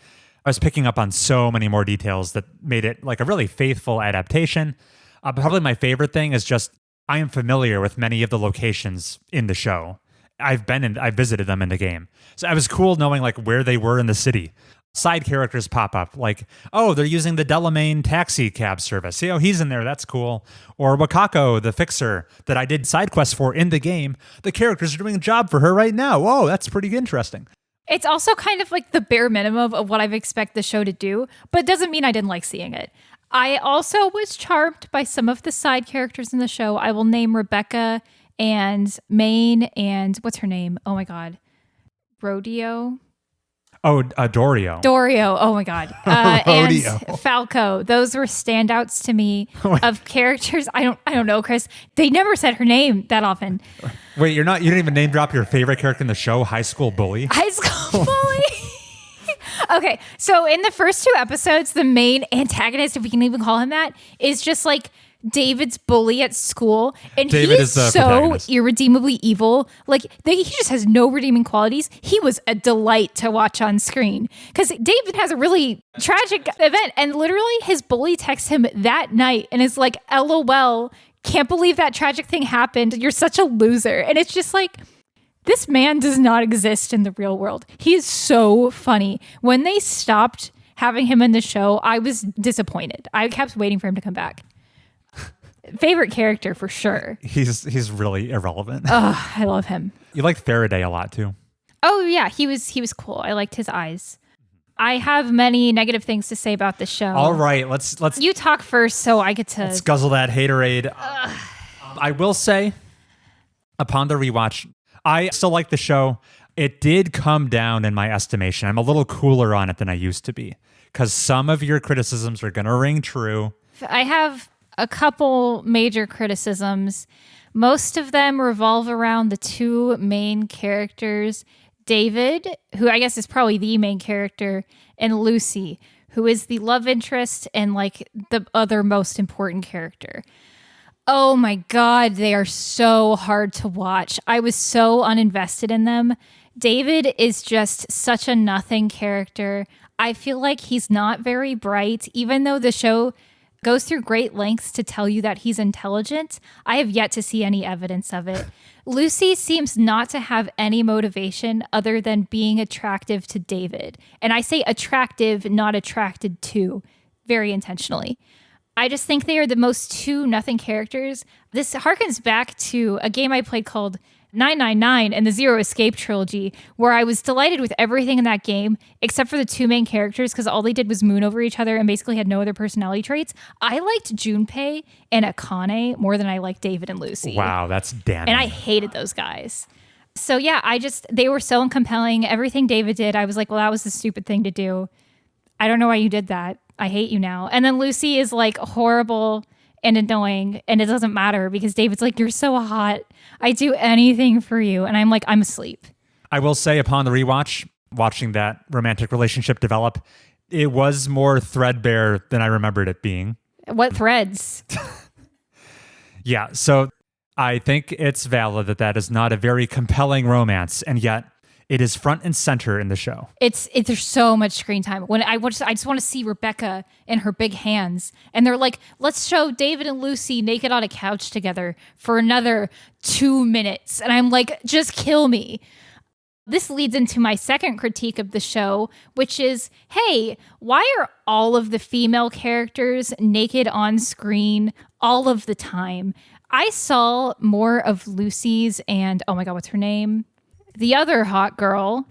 I was picking up on so many more details that made it like a really faithful adaptation. Probably my favorite thing is just I am familiar with many of the locations in the show. I visited them in the game. So it was cool knowing like where they were in the city. Side characters pop up like, oh, they're using the Delamain taxi cab service. He's in there. That's cool. Or Wakako, the fixer that I did side quests for in the game. The characters are doing a job for her right now. Whoa, that's pretty interesting. It's also kind of like the bare minimum of what I've expect the show to do, but it doesn't mean I didn't like seeing it. I also was charmed by some of the side characters in the show. I will name Rebecca and Maine and what's her name? Oh my God. Rodeo. Oh, Dorio. Dorio. Oh my God. And Falco. Those were standouts to me of characters. I don't know, Chris. They never said her name that often. Wait, you didn't even name drop your favorite character in the show, High School Bully? High School Bully. Okay, so in the first 2 episodes, the main antagonist, if we can even call him that, is just like David's bully at school, and David he's so irredeemably evil. Like he just has no redeeming qualities. He was a delight to watch on screen because David has a really tragic event, and literally his bully texts him that night and is like, "LOL, can't believe that tragic thing happened. You're such a loser." And it's just like, this man does not exist in the real world. He is so funny. When they stopped having him in the show, I was disappointed. I kept waiting for him to come back. Favorite character for sure. He's really irrelevant. Oh, I love him. You liked Faraday a lot too. Oh yeah, he was cool. I liked his eyes. I have many negative things to say about the show. All right, let's you talk first, so I get to let's guzzle that haterade. I will say, upon the rewatch, I still like the show. It did come down in my estimation. I'm a little cooler on it than I used to be because some of your criticisms are going to ring true. I have a couple major criticisms. Most of them revolve around the 2 main characters, David, who I guess is probably the main character, and Lucy, who is the love interest and like the other most important character. Oh my God, they are so hard to watch. I was so uninvested in them. David is just such a nothing character. I feel like he's not very bright, even though the show goes through great lengths to tell you that he's intelligent. I have yet to see any evidence of it. Lucy seems not to have any motivation other than being attractive to David. And I say attractive, not attracted to, very intentionally. I just think they are the most 2 nothing characters. This harkens back to a game I played called 999 and the Zero Escape trilogy, where I was delighted with everything in that game except for the 2 main characters because all they did was moon over each other and basically had no other personality traits. I liked Junpei and Akane more than I liked David and Lucy. Wow, that's damning. And I hated those guys. So yeah, they were so uncompelling. Everything David did, I was like, well, that was the stupid thing to do. I don't know why you did that. I hate you now. And then Lucy is like horrible and annoying, and it doesn't matter because David's like, you're so hot. I do anything for you. And I'm like, I'm asleep. I will say upon the rewatch, watching that romantic relationship develop, it was more threadbare than I remembered it being. What threads? Yeah, so I think it's valid that is not a very compelling romance, and yet It is front and center in the show. There's so much screen time. When I just want to see Rebecca and her big hands, and they're like, let's show David and Lucy naked on a couch together for another 2 minutes, and I'm like, just kill me. This leads into my second critique of the show, which is, hey, why are all of the female characters naked on screen all of the time? I saw more of Lucy's and, oh my God, what's her name? The other hot girl.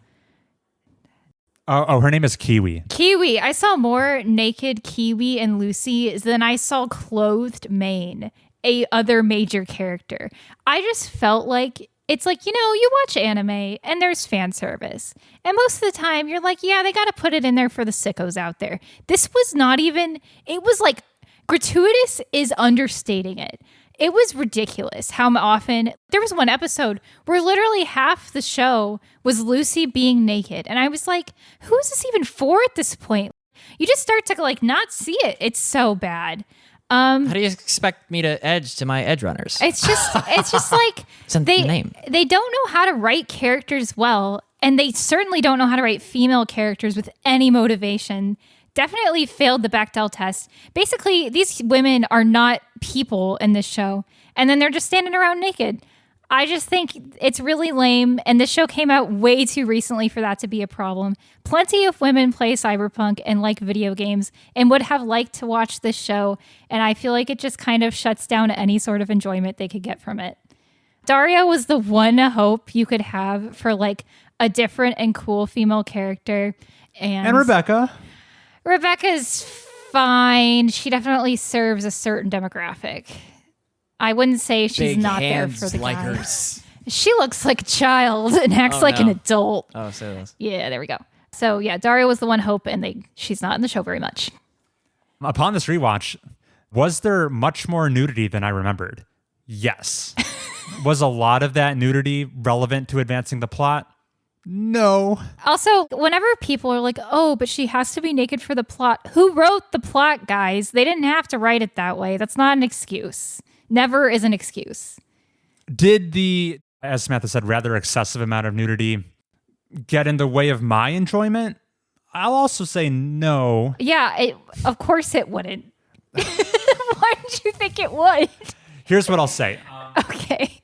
Oh, her name is Kiwi. Kiwi. I saw more naked Kiwi and Lucy than I saw clothed Maine, a other major character. I just felt like it's like, you watch anime and there's fan service. And most of the time you're like, yeah, they got to put it in there for the sickos out there. This was not even, it was like gratuitous is understating it. It was ridiculous how often there was one episode where literally half the show was Lucy being naked. And I was like, who is this even for at this point? You just start to like not see it. It's so bad. How do you expect me to edge to my Edgerunners? It's just like they don't know how to write characters well. And they certainly don't know how to write female characters with any motivation. Definitely failed the Bechdel test. Basically, these women are not people in this show. And then they're just standing around naked. I just think it's really lame. And this show came out way too recently for that to be a problem. Plenty of women play Cyberpunk and like video games and would have liked to watch this show. And I feel like it just kind of shuts down any sort of enjoyment they could get from it. Daria was the one hope you could have for like a different and cool female character. And Rebecca's fine. She definitely serves a certain demographic. I wouldn't say she's Big not there hands for the like guy. hers. She looks like a child and acts like an adult. Oh, so it was. Yeah, there we go. So yeah, Daria was the one hope, and she's not in the show very much. Upon this rewatch, was there much more nudity than I remembered? Yes. Was a lot of that nudity relevant to advancing the plot? No. Also, whenever people are like, oh, but she has to be naked for the plot. Who wrote the plot, guys? They didn't have to write it that way. That's not an excuse. Never is an excuse. Did the, as Samantha said, rather excessive amount of nudity get in the way of my enjoyment? I'll also say no. Yeah, of course it wouldn't. Why did you think it would? Here's what I'll say. Okay.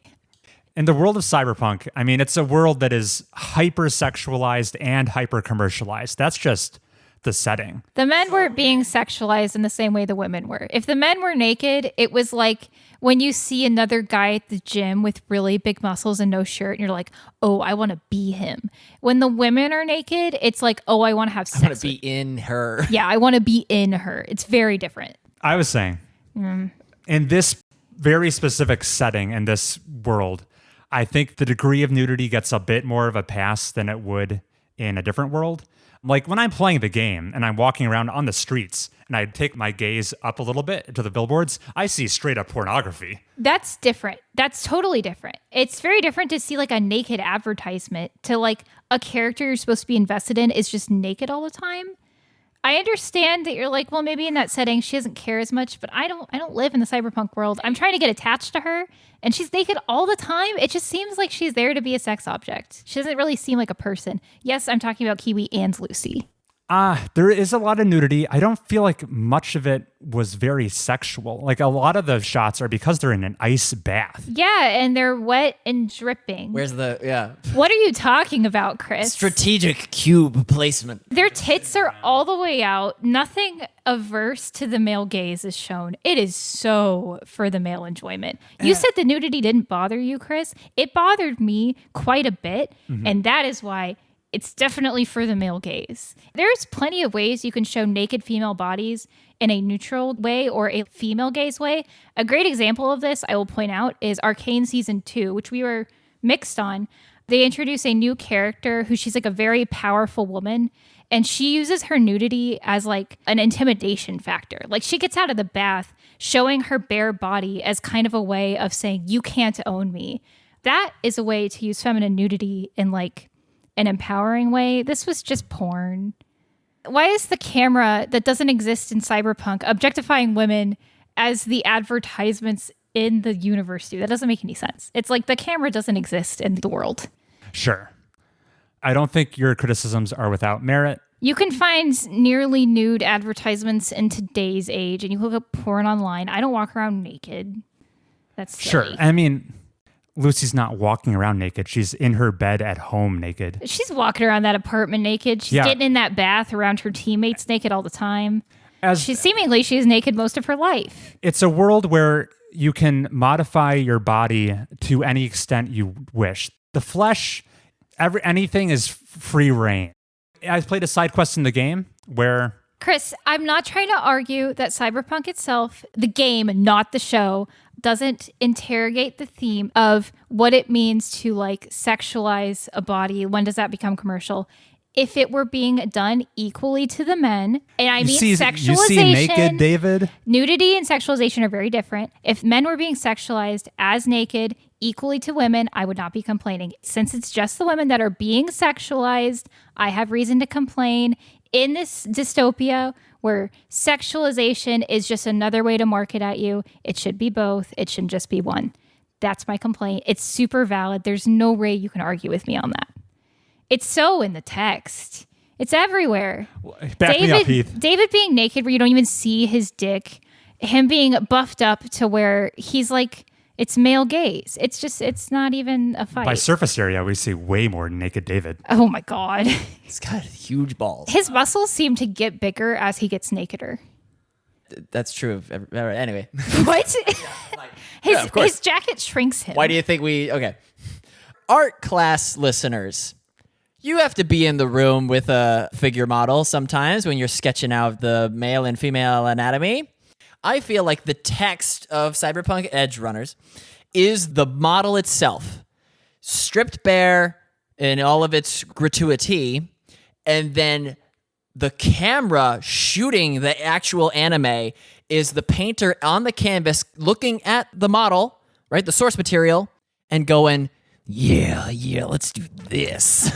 In the world of Cyberpunk, I mean, it's a world that is hyper-sexualized and hyper-commercialized. That's just the setting. The men weren't being sexualized in the same way the women were. If the men were naked, it was like when you see another guy at the gym with really big muscles and no shirt, and you're like, oh, I want to be him. When the women are naked, it's like, oh, I want to have sex. I want to be in her. Yeah, I want to be in her. It's very different. I was saying, in this very specific setting, in this world, I think the degree of nudity gets a bit more of a pass than it would in a different world. Like when I'm playing the game and I'm walking around on the streets and I take my gaze up a little bit to the billboards, I see straight up pornography. That's different. That's totally different. It's very different to see like a naked advertisement to like a character you're supposed to be invested in is just naked all the time. I understand that you're like, well, maybe in that setting she doesn't care as much, but I don't live in the cyberpunk world. I'm trying to get attached to her and she's naked all the time. It just seems like she's there to be a sex object. She doesn't really seem like a person. Yes, I'm talking about Kiwi and Lucy. There is a lot of nudity. I don't feel like much of it was very sexual. Like a lot of the shots are because they're in an ice bath. Yeah, and they're wet and dripping. Where's the, yeah. What are you talking about, Chris? Strategic cube placement. Their tits are all the way out. Nothing averse to the male gaze is shown. It is so for the male enjoyment. You said the nudity didn't bother you, Chris. It bothered me quite a bit, and that is why it's definitely for the male gaze. There's plenty of ways you can show naked female bodies in a neutral way or a female gaze way. A great example of this, I will point out, is Arcane Season 2, which we were mixed on. They introduce a new character who she's like a very powerful woman, and she uses her nudity as like an intimidation factor. Like she gets out of the bath showing her bare body as kind of a way of saying, you can't own me. That is a way to use feminine nudity in like an empowering way. This was just porn. Why is the camera that doesn't exist in Cyberpunk objectifying women as the advertisements in the universe do? That doesn't make any sense. It's like the camera doesn't exist in the world. Sure. I don't think your criticisms are without merit. You can find nearly nude advertisements in today's age, and you look up porn online. I don't walk around naked. That's silly. Sure. I mean, Lucy's not walking around naked. She's in her bed at home naked. She's walking around that apartment naked. She's getting in that bath around her teammates naked all the time. She's naked most of her life. It's a world where you can modify your body to any extent you wish. The flesh, anything is free reign. I played a side quest in the game where... Chris, I'm not trying to argue that Cyberpunk itself, the game, not the show, doesn't interrogate the theme of what it means to like sexualize a body. When does that become commercial? If it were being done equally to the men, and I mean sexualization. You see naked, David? Nudity and sexualization are very different. If men were being sexualized as naked equally to women, I would not be complaining. Since it's just the women that are being sexualized, I have reason to complain. In this dystopia where sexualization is just another way to market at you, it should be both. It shouldn't just be one. That's my complaint. It's super valid. There's no way you can argue with me on that. It's so in the text. It's everywhere. Me up, Heath. David being naked where you don't even see his dick. Him being buffed up to where he's like, it's male gaze. It's not even a fight. By surface area, we see way more naked David. Oh my God. He's got huge balls. His muscles seem to get bigger as he gets nakeder. That's true of anyway. What? His jacket shrinks him. Why do you think okay. Art class listeners, you have to be in the room with a figure model sometimes when you're sketching out the male and female anatomy. I feel like the text of Cyberpunk Edgerunners is the model itself, stripped bare in all of its gratuity, and then the camera shooting the actual anime is the painter on the canvas looking at the model, right, the source material, and going, yeah, let's do this.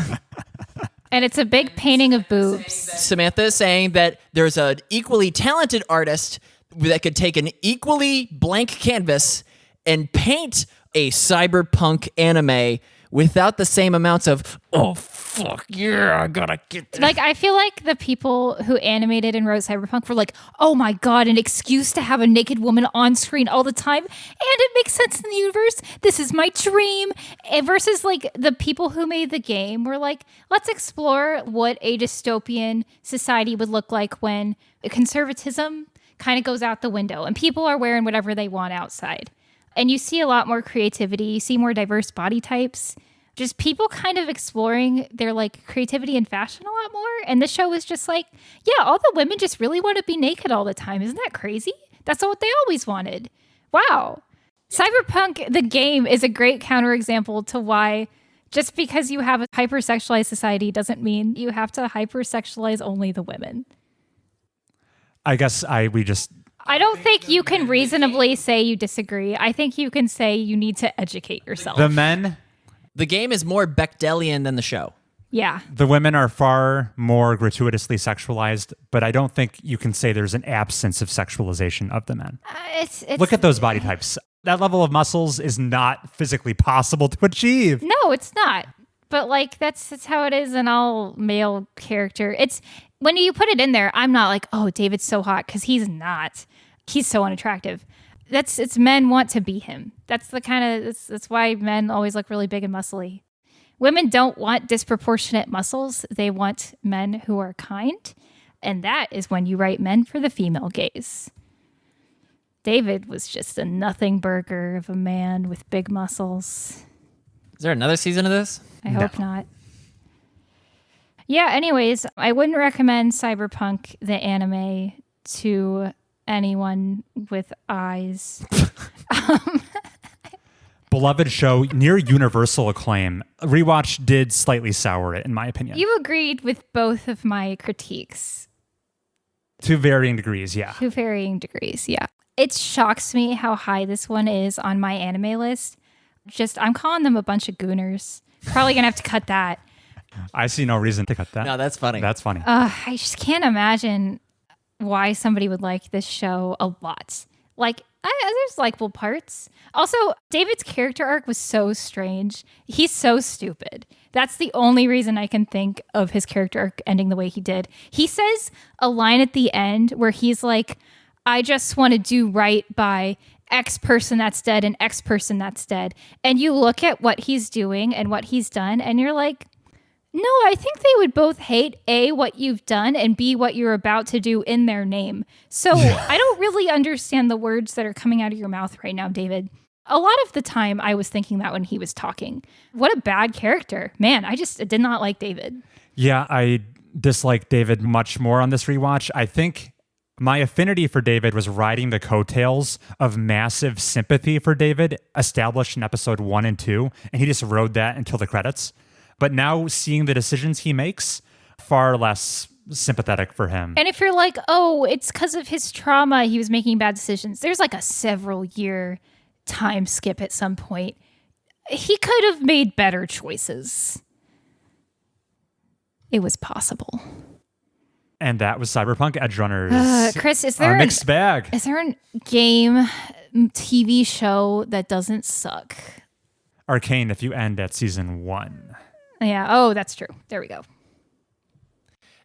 And it's a big painting of boobs. Samantha is saying that there's an equally talented artist that could take an equally blank canvas and paint a cyberpunk anime without the same amounts of, oh, fuck, yeah, I gotta get this. Like, I feel like the people who animated and wrote Cyberpunk were like, oh my God, an excuse to have a naked woman on screen all the time. And it makes sense in the universe. This is my dream. And versus like the people who made the game were like, let's explore what a dystopian society would look like when conservatism kind of goes out the window and people are wearing whatever they want outside. And you see a lot more creativity. You see more diverse body types. Just people kind of exploring their like creativity and fashion a lot more. And the show was just like, yeah, all the women just really want to be naked all the time. Isn't that crazy? That's what they always wanted. Wow. Cyberpunk, the game, is a great counterexample to why just because you have a hypersexualized society doesn't mean you have to hypersexualize only the women. I guess I don't think you can reasonably say you disagree. I think you can say you need to educate yourself. The game is more Bechdelian than the show. Yeah. The women are far more gratuitously sexualized, but I don't think you can say there's an absence of sexualization of the men. Look at those body types. That level of muscles is not physically possible to achieve. No, it's not. But like that's how it is in all male character. It's when you put it in there, I'm not like, oh, David's so hot, because he's not. He's so unattractive. It's men want to be him. That's the kind of that's why men always look really big and muscly. Women don't want disproportionate muscles. They want men who are kind. And that is when you write men for the female gaze. David was just a nothing burger of a man with big muscles. Is there another season of this? I hope not. Yeah, anyways, I wouldn't recommend Cyberpunk, the anime, to anyone with eyes. Beloved show, near universal acclaim. Rewatch did slightly sour it, in my opinion. You agreed with both of my critiques. To varying degrees, yeah. To varying degrees, yeah. It shocks me how high this one is on my anime list. I'm calling them a bunch of gooners. Probably gonna have to cut that. I see no reason to cut that. No, that's funny. That's funny. I just can't imagine why somebody would like this show a lot. Like, There's likable parts. Also, David's character arc was so strange. He's so stupid. That's the only reason I can think of his character arc ending the way he did. He says a line at the end where he's like, I just want to do right by X person that's dead and X person that's dead. And you look at what he's doing and what he's done, and you're like, no, I think they would both hate A, what you've done, and B, what you're about to do in their name. So I don't really understand the words that are coming out of your mouth right now, David. A lot of the time I was thinking that when he was talking. What a bad character. Man, I just did not like David. Yeah, I dislike David much more on this rewatch. I think my affinity for David was riding the coattails of massive sympathy for David established in episode 1 and 2, and he just rode that until the credits. But now seeing the decisions he makes, far less sympathetic for him. And if you're like, oh, it's because of his trauma, he was making bad decisions. There's like a several year time skip at some point. He could have made better choices. It was possible. And that was Cyberpunk Edgerunners. Chris, is there a mixed bag? Is there a game, TV show that doesn't suck? Arcane, if you end at season 1. Yeah. Oh, that's true. There we go.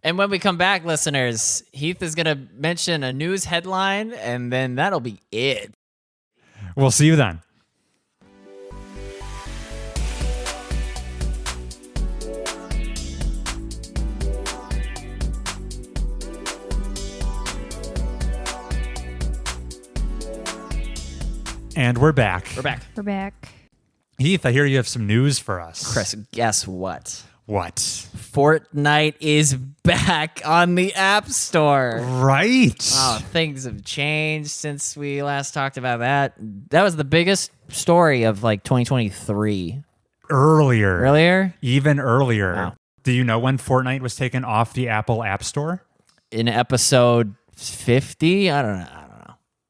And when we come back, listeners, Heath is going to mention a news headline, and then that'll be it. We'll see you then. And we're back. We're back. Heath, I hear you have some news for us. Chris, guess what? What? Fortnite is back on the App Store. Right. Oh, things have changed since we last talked about that. That was the biggest story of like 2023. Earlier? Even earlier. Wow. Do you know when Fortnite was taken off the Apple App Store? In episode 50? I don't know.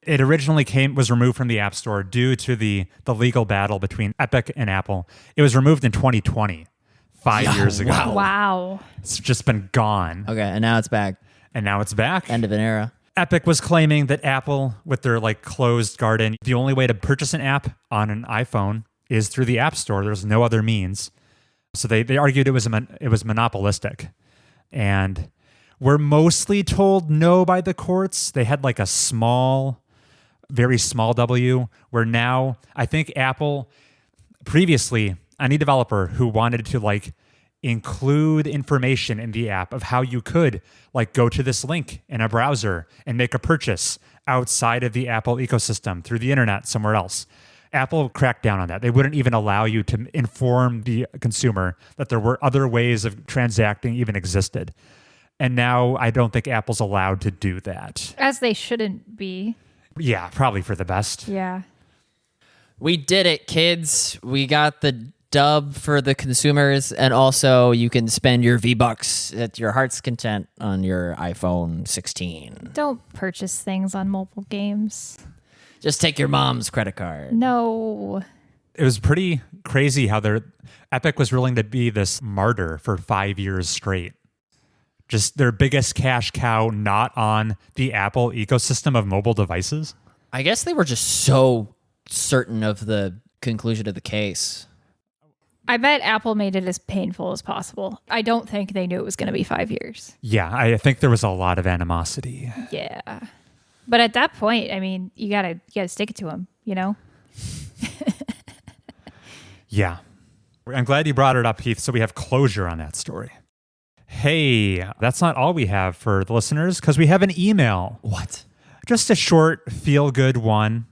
It originally was removed from the App Store due to the legal battle between Epic and Apple. It was removed in 2020, 5 years ago. Wow. It's just been gone. Okay, and now it's back. And now it's back. End of an era. Epic was claiming that Apple, with their like closed garden, the only way to purchase an app on an iPhone is through the App Store. There's no other means. So they argued it was monopolistic. And we're mostly told no by the courts. They had like a very small W, where now I think Apple, previously, any developer who wanted to like include information in the app of how you could like go to this link in a browser and make a purchase outside of the Apple ecosystem through the internet somewhere else. Apple cracked down on that. They wouldn't even allow you to inform the consumer that there were other ways of transacting even existed. And now I don't think Apple's allowed to do that. As they shouldn't be. Yeah, probably for the best. Yeah. We did it, kids. We got the dub for the consumers, and also you can spend your V-Bucks at your heart's content on your iPhone 16. Don't purchase things on mobile games. Just take your mom's credit card. No. It was pretty crazy how Epic was willing to be this martyr for 5 years straight. Just their biggest cash cow not on the Apple ecosystem of mobile devices. I guess they were just so certain of the conclusion of the case. I bet Apple made it as painful as possible. I don't think they knew it was going to be 5 years. Yeah, I think there was a lot of animosity. Yeah. But at that point, I mean, you gotta stick it to them, you know? Yeah. I'm glad you brought it up, Heath, so we have closure on that story. Hey, that's not all we have for the listeners, because we have an email. What? Just a short, feel-good one.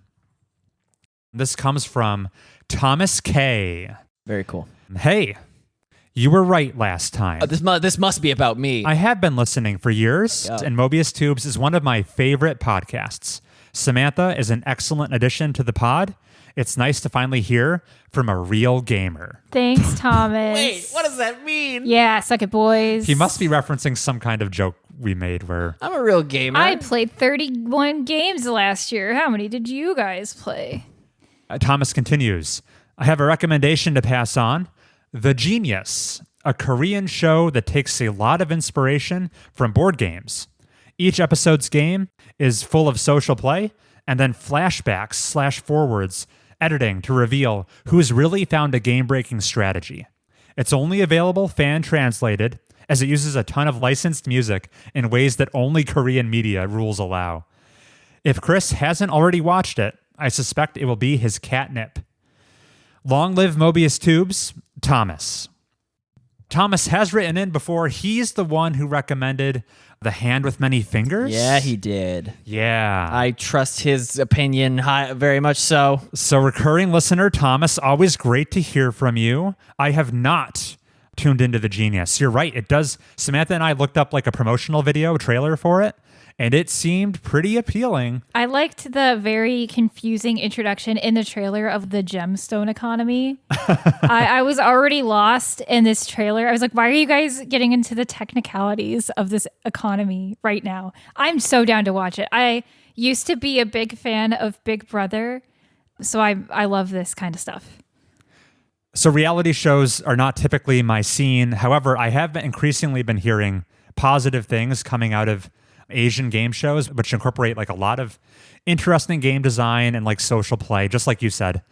This comes from Thomas K. Very cool. Hey, you were right last time. This must be about me. I have been listening for years, and Mobius Tubes is one of my favorite podcasts. Samantha is an excellent addition to the pod. It's nice to finally hear from a real gamer. Thanks, Thomas. Wait, what does that mean? Yeah, suck it, boys. He must be referencing some kind of joke we made where... I'm a real gamer. I played 31 games last year. How many did you guys play? Thomas continues, I have a recommendation to pass on. The Genius, a Korean show that takes a lot of inspiration from board games. Each episode's game is full of social play, and then flashbacks / forwards, editing to reveal who's really found a game-breaking strategy. It's only available fan-translated, as it uses a ton of licensed music in ways that only Korean media rules allow. If Chris hasn't already watched it, I suspect it will be his catnip. Long live Mobius Tubes, Thomas. Thomas has written in before. He's the one who recommended The Hand with Many Fingers. Yeah, he did. Yeah. I trust his opinion very much so. So recurring listener, Thomas, always great to hear from you. I have not tuned into the genius. You're right. It does. Samantha and I looked up like a promotional video, trailer for it, and it seemed pretty appealing. I liked the very confusing introduction in the trailer of the gemstone economy. I was already lost in this trailer. I was like, why are you guys getting into the technicalities of this economy right now? I'm so down to watch it. I used to be a big fan of Big Brother, so I love this kind of stuff. So reality shows are not typically my scene. However, I have increasingly been hearing positive things coming out of Asian game shows, which incorporate like a lot of interesting game design and like social play, just like you said.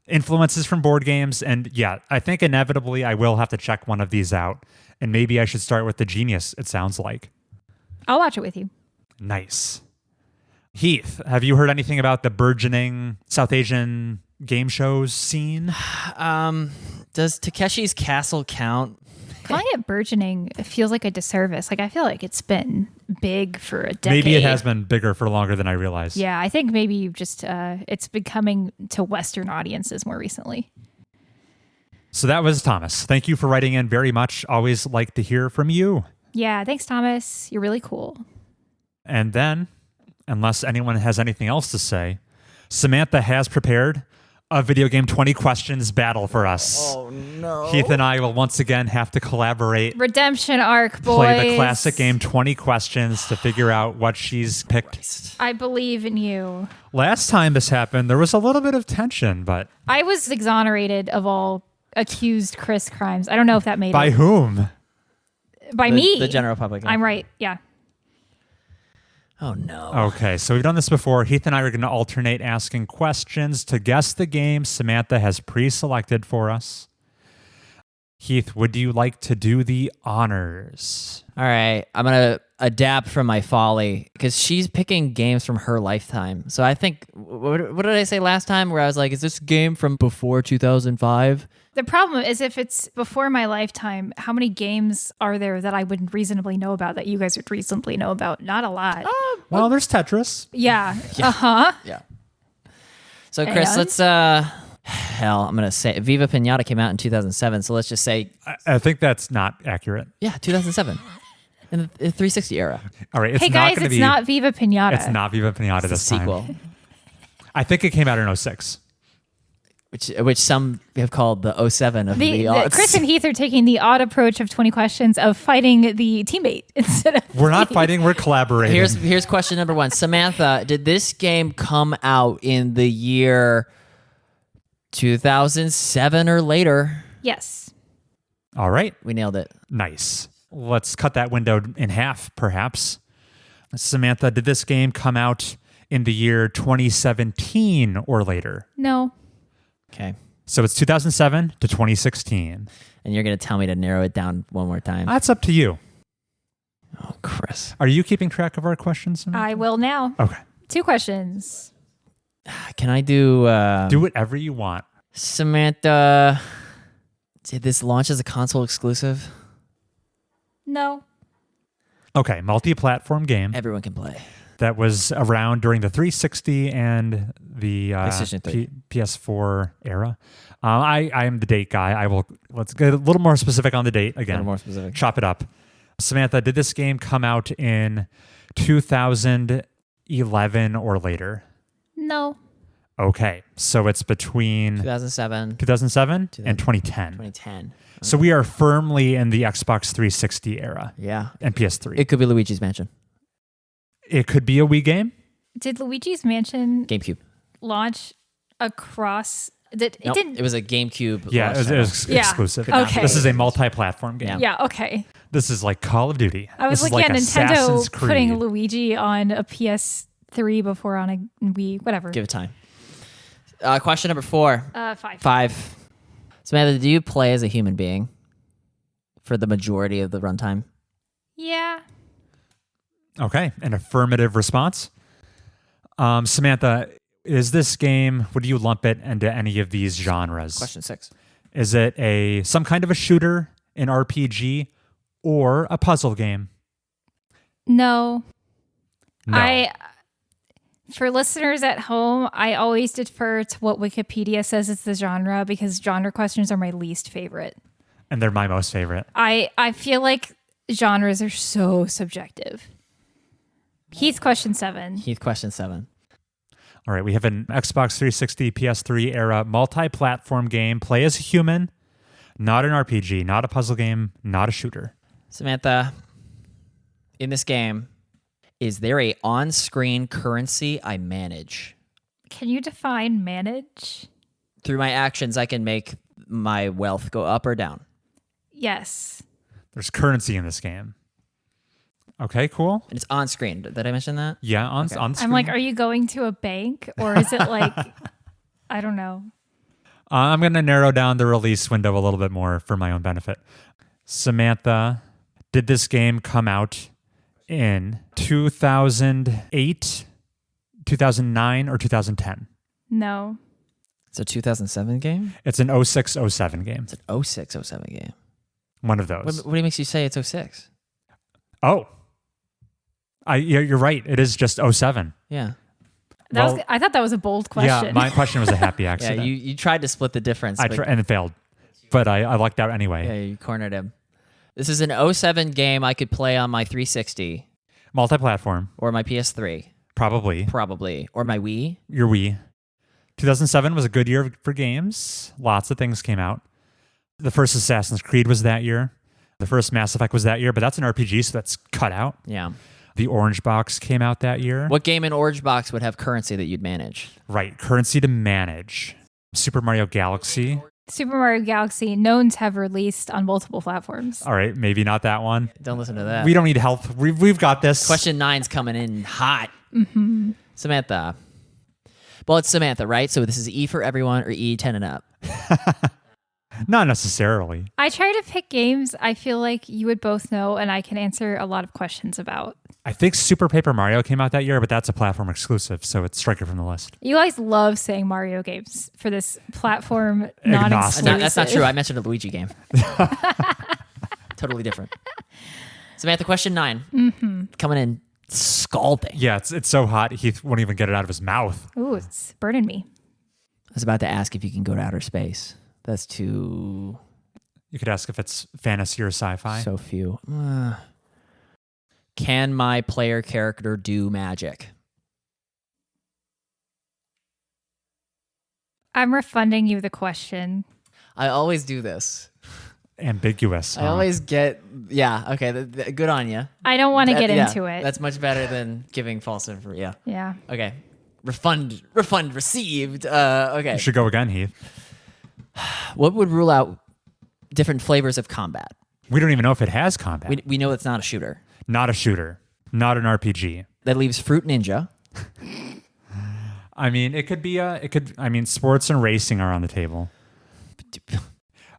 Influences from board games. And yeah, I think inevitably I will have to check one of these out. And maybe I should start with the Genius, it sounds like. I'll watch it with you. Nice. Heath, have you heard anything about the burgeoning South Asian game shows scene? Does Takeshi's Castle count? Calling it burgeoning feels like a disservice. Like, I feel like it's been big for a decade. Maybe it has been bigger for longer than I realized. Yeah, I think maybe you've just, it's been coming to Western audiences more recently. So that was Thomas. Thank you for writing in very much. Always like to hear from you. Yeah, thanks, Thomas. You're really cool. And then, unless anyone has anything else to say, Samantha has prepared a video game 20 questions battle for us. Oh, no. Heath and I will once again have to collaborate. Redemption arc, boys. Play the classic game 20 questions to figure out what she's picked. I believe in you. Last time this happened, there was a little bit of tension, but... I was exonerated of all accused Chris crimes. I don't know if that made By it. whom? By me. The general public. I'm right. Yeah. Oh, no. Okay, so we've done this before. Heath and I are going to alternate asking questions to guess the game Samantha has pre-selected for us. Heath, would you like to do the honors? All right. I'm going to adapt from my folly because she's picking games from her lifetime. So I think, what did I say last time where I was like, is this game from before 2005? The problem is if it's before my lifetime, how many games are there that I wouldn't reasonably know about that you guys would reasonably know about? Not a lot. Well, there's Tetris. Yeah. Uh-huh. Yeah. So, Chris, let's, hell, I'm going to say Viva Pinata came out in 2007. So let's just say. I think that's not accurate. Yeah, 2007. In the 360 era. All right. It's hey, not guys, gonna it's be, not Viva Pinata. It's not Viva Pinata It's this a time. sequel. I think it came out in 06. Which some have called the 07 of the odds. Chris and Heath are taking the odd approach of 20 questions of fighting the teammate instead of We're not fighting, we're collaborating. Here's question number 1. Samantha, did this game come out in the year 2007 or later? Yes. All right. We nailed it. Nice. Let's cut that window in half, perhaps. Samantha, did this game come out in the year 2017 or later? No. Okay. So it's 2007 to 2016. And you're going to tell me to narrow it down one more time. That's up to you. Oh, Chris. Are you keeping track of our questions, Samantha? I will now. Okay. 2 questions. Can I do... Do whatever you want. Samantha, did this launch as a console exclusive? No. Okay, multi-platform game Everyone can play. that was around during the 360 and the PlayStation 3. PS4 era. I am the date guy. Let's get a little more specific on the date again. A little more specific. Chop it up. Samantha, did this game come out in 2011 or later? No. Okay, so it's between 2007, 2007 and 2010. 2010. So we are firmly in the Xbox 360 era Yeah. and PS3. It could be Luigi's Mansion. It could be a Wii game. Did Luigi's Mansion GameCube. launch across... It Nope, didn't... it was a GameCube. Yeah, launch it title. was Yeah. exclusive. Okay. This is a multi-platform game. Yeah, okay. This is like Call of Duty. I was this looking is like at Assassin's Nintendo Creed. putting Luigi on a PS3 3 before on a Wii, whatever. Give it time. Question number 4. 5. 5. Samantha, do you play as a human being for the majority of the runtime? Yeah. Okay, an affirmative response. Samantha, is this game, would you lump it into any of these genres? Question 6. Is it some kind of a shooter, an RPG, or a puzzle game? No. No. For listeners at home, I always defer to what Wikipedia says is the genre because genre questions are my least favorite. And they're my most favorite. I feel like genres are so subjective. Heath, question 7. Heath, question 7. All right, we have an Xbox 360, PS3 era multi-platform game. Play as a human, not an RPG, not a puzzle game, not a shooter. Samantha, in this game, is there a on-screen currency I manage? Can you define manage? Through my actions, I can make my wealth go up or down. Yes. There's currency in this game. Okay, cool. And it's on screen. Did I mention that? Yeah, on screen. I'm like, are you going to a bank or is it like, I don't know. I'm going to narrow down the release window a little bit more for my own benefit. Samantha, did this game come out in 2008, 2009, or 2010? No. It's a 2007 game? It's an 06-07 game. It's an 06-07 game. One of those. What makes you say it's 06? Oh. Yeah, you're right. It is just 07. Yeah. I thought that was a bold question. Yeah, my question was a happy Yeah, accident. you tried to split the difference. And it failed. But I lucked out anyway. Yeah, you cornered him. This is an 07 game I could play on my 360. Multi-platform. Or my PS3. Probably. Or my Wii. Your Wii. 2007 was a good year for games. Lots of things came out. The first Assassin's Creed was that year. The first Mass Effect was that year, but that's an RPG, so that's cut out. Yeah. The Orange Box came out that year. What game in Orange Box would have currency that you'd manage? Right, currency to manage. Super Mario Galaxy. Super Mario Galaxy, known to have released on multiple platforms. All right, maybe not that one. Don't listen to that. We don't need help. We've got this. Question 9's coming in hot. Mm-hmm. Samantha. Well, it's Samantha, right? So this is E for everyone or E 10 and up? Not necessarily. I try to pick games I feel like you would both know and I can answer a lot of questions about. I think Super Paper Mario came out that year, but that's a platform exclusive, so it's strike it from the list. You guys love saying Mario games for this platform non-exclusive. No, that's not true. I mentioned a Luigi game. Totally different. Samantha, question 9. Mm-hmm. Coming in scalding. Yeah, it's so hot, Heath won't even get it out of his mouth. Ooh, it's burning me. I was about to ask if you can go to outer space. That's too... You could ask if it's fantasy or sci-fi. So few. Can my player character do magic? I'm refunding you the question. I always do this. Ambiguous. I always get... Yeah, okay. Good on you. I don't want to get into it. That's much better than giving false info. Yeah. Yeah. Okay. Refund received. Okay. You should go again, Heath. What would rule out different flavors of combat? We don't even know if it has combat. We know it's not a shooter. Not a shooter. Not an RPG. That leaves Fruit Ninja. I mean, it could be sports and racing are on the table.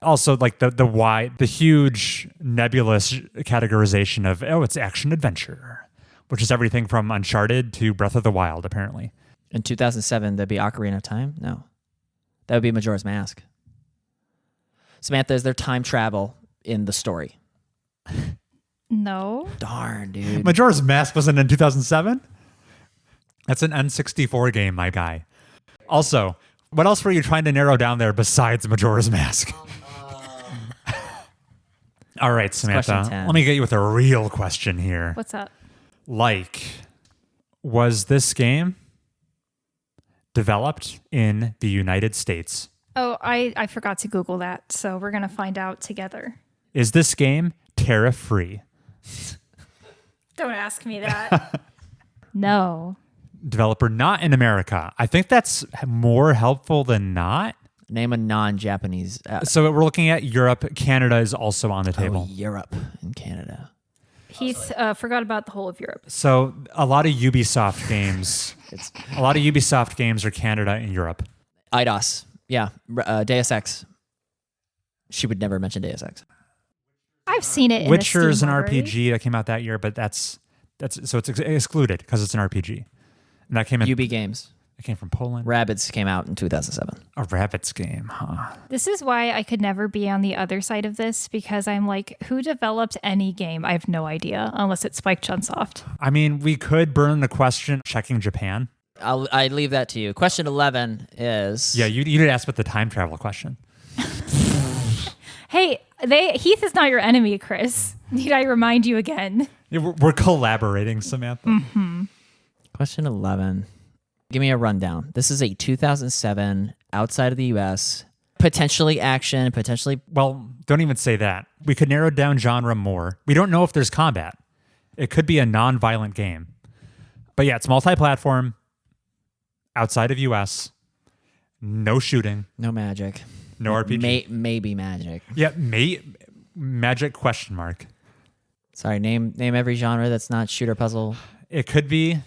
Also, like the huge nebulous categorization of, it's action adventure, which is everything from Uncharted to Breath of the Wild, apparently. In 2007, that'd be Ocarina of Time? No. That would be Majora's Mask. Samantha, is there time travel in the story? No. Darn, dude. Majora's Mask wasn't in 2007? That's an N64 game, my guy. Also, what else were you trying to narrow down there besides Majora's Mask? All right, Samantha, let me get you with a real question here. What's up? Was this game developed in the United States? Oh, I forgot to Google that, so we're going to find out together. Is this game tariff-free? Don't ask me that. No. Developer not in America. I think that's more helpful than not. Name a non-Japanese. So we're looking at Europe. Canada is also on the table. Oh, Europe and Canada. Heath forgot about the whole of Europe. So a lot of Ubisoft games, are Canada and Europe. IDOS. Yeah. Deus Ex. She would never mention Deus Ex. I've seen it. Witcher is an library. RPG that came out that year, but that's so it's excluded because it's an RPG, and that came in. UB Games. It came from Poland. Rabbids came out in 2007. A Rabbids game, huh? This is why I could never be on the other side of this, because I'm like, who developed any game? I have no idea, unless it's Spike Chunsoft. I mean, we could burn the question checking Japan. I leave that to you. Question 11 is... Yeah, you did ask about the time travel question. Hey, Heath is not your enemy, Chris. Need I remind you again? Yeah, we're collaborating, Samantha. Mm-hmm. Question 11. Give me a rundown. This is a 2007, outside of the U.S., potentially action, potentially... Well, don't even say that. We could narrow down genre more. We don't know if there's combat. It could be a non-violent game. But yeah, it's multi-platform, outside of U.S., no shooting. No magic. No RPG. Maybe magic. Yeah, magic question mark. Sorry, name every genre that's not shooter puzzle. It could be...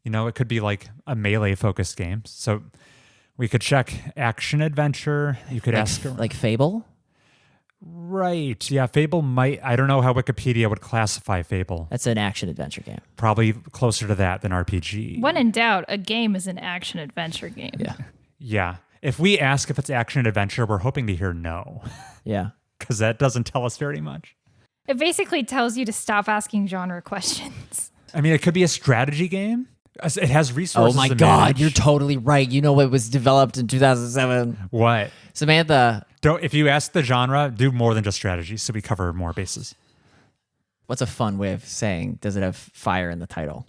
it could be like a melee-focused game. So we could check action-adventure. You could ask... Like Fable? Right. Yeah, Fable might... I don't know how Wikipedia would classify Fable. That's an action-adventure game. Probably closer to that than RPG. When in doubt, a game is an action-adventure game. Yeah. Yeah. If we ask if it's action-adventure, we're hoping to hear no. Yeah. Because that doesn't tell us very much. It basically tells you to stop asking genre questions. I mean, it could be a strategy game. It has resources. Oh my to God, manage. you're totally right. You know what was developed in 2007? What? Samantha. If you ask the genre, do more than just strategy so we cover more bases. What's a fun way of saying, does it have fire in the title?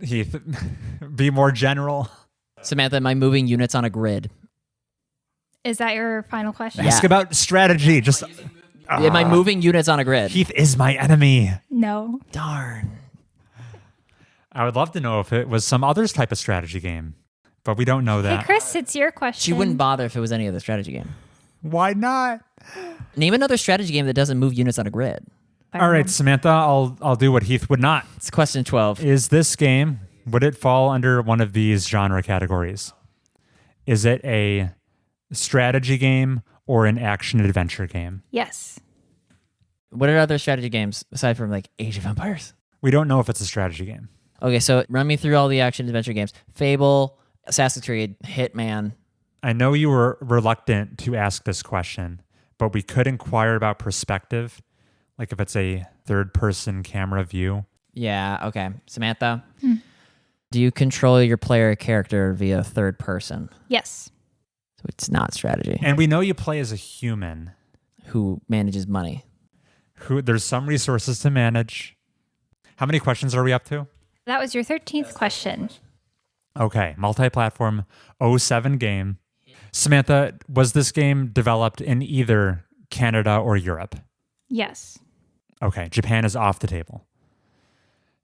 Heath, be more general. Samantha, am I moving units on a grid? Is that your final question? Yeah. Ask about strategy. Just Am I moving units on a grid? Heath is my enemy. No. Darn. I would love to know if it was some other type of strategy game, but we don't know that. Hey, Chris, it's your question. She wouldn't bother if it was any other strategy game. Why not? Name another strategy game that doesn't move units on a grid. All right, Samantha, I'll do what Heath would not. It's question 12. Is this game, would it fall under one of these genre categories? Is it a strategy game or an action-adventure game? Yes. What are other strategy games aside from like Age of Empires? We don't know if it's a strategy game. Okay, so run me through all the action-adventure games. Fable, Assassin's Creed, Hitman. I know you were reluctant to ask this question, but we could inquire about perspective, like if it's a third-person camera view. Yeah, okay. Samantha, do you control your player character via third person? Yes. So it's not strategy. And we know you play as a human. Who manages money? There's some resources to manage. How many questions are we up to? That was your 13th question. Okay, multi-platform 07 game. Samantha, was this game developed in either Canada or Europe? Yes. Okay, Japan is off the table.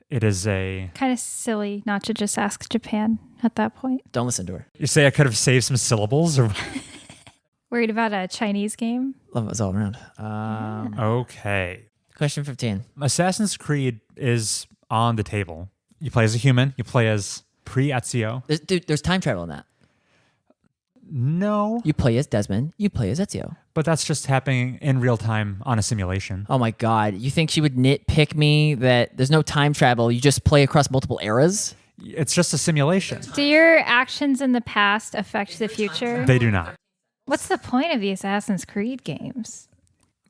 It is a... Kind of silly not to just ask Japan at that point. Don't listen to her. You say I could have saved some syllables? Or... Worried about a Chinese game? Love us all around. Okay. Question 15. Assassin's Creed is on the table. You play as a human. You play as pre-Ezio. There's time travel in that. No. You play as Desmond. You play as Ezio. But that's just happening in real time on a simulation. Oh my God. You think she would nitpick me that there's no time travel? You just play across multiple eras? It's just a simulation. Do your actions in the past affect the future? They do not. What's the point of the Assassin's Creed games?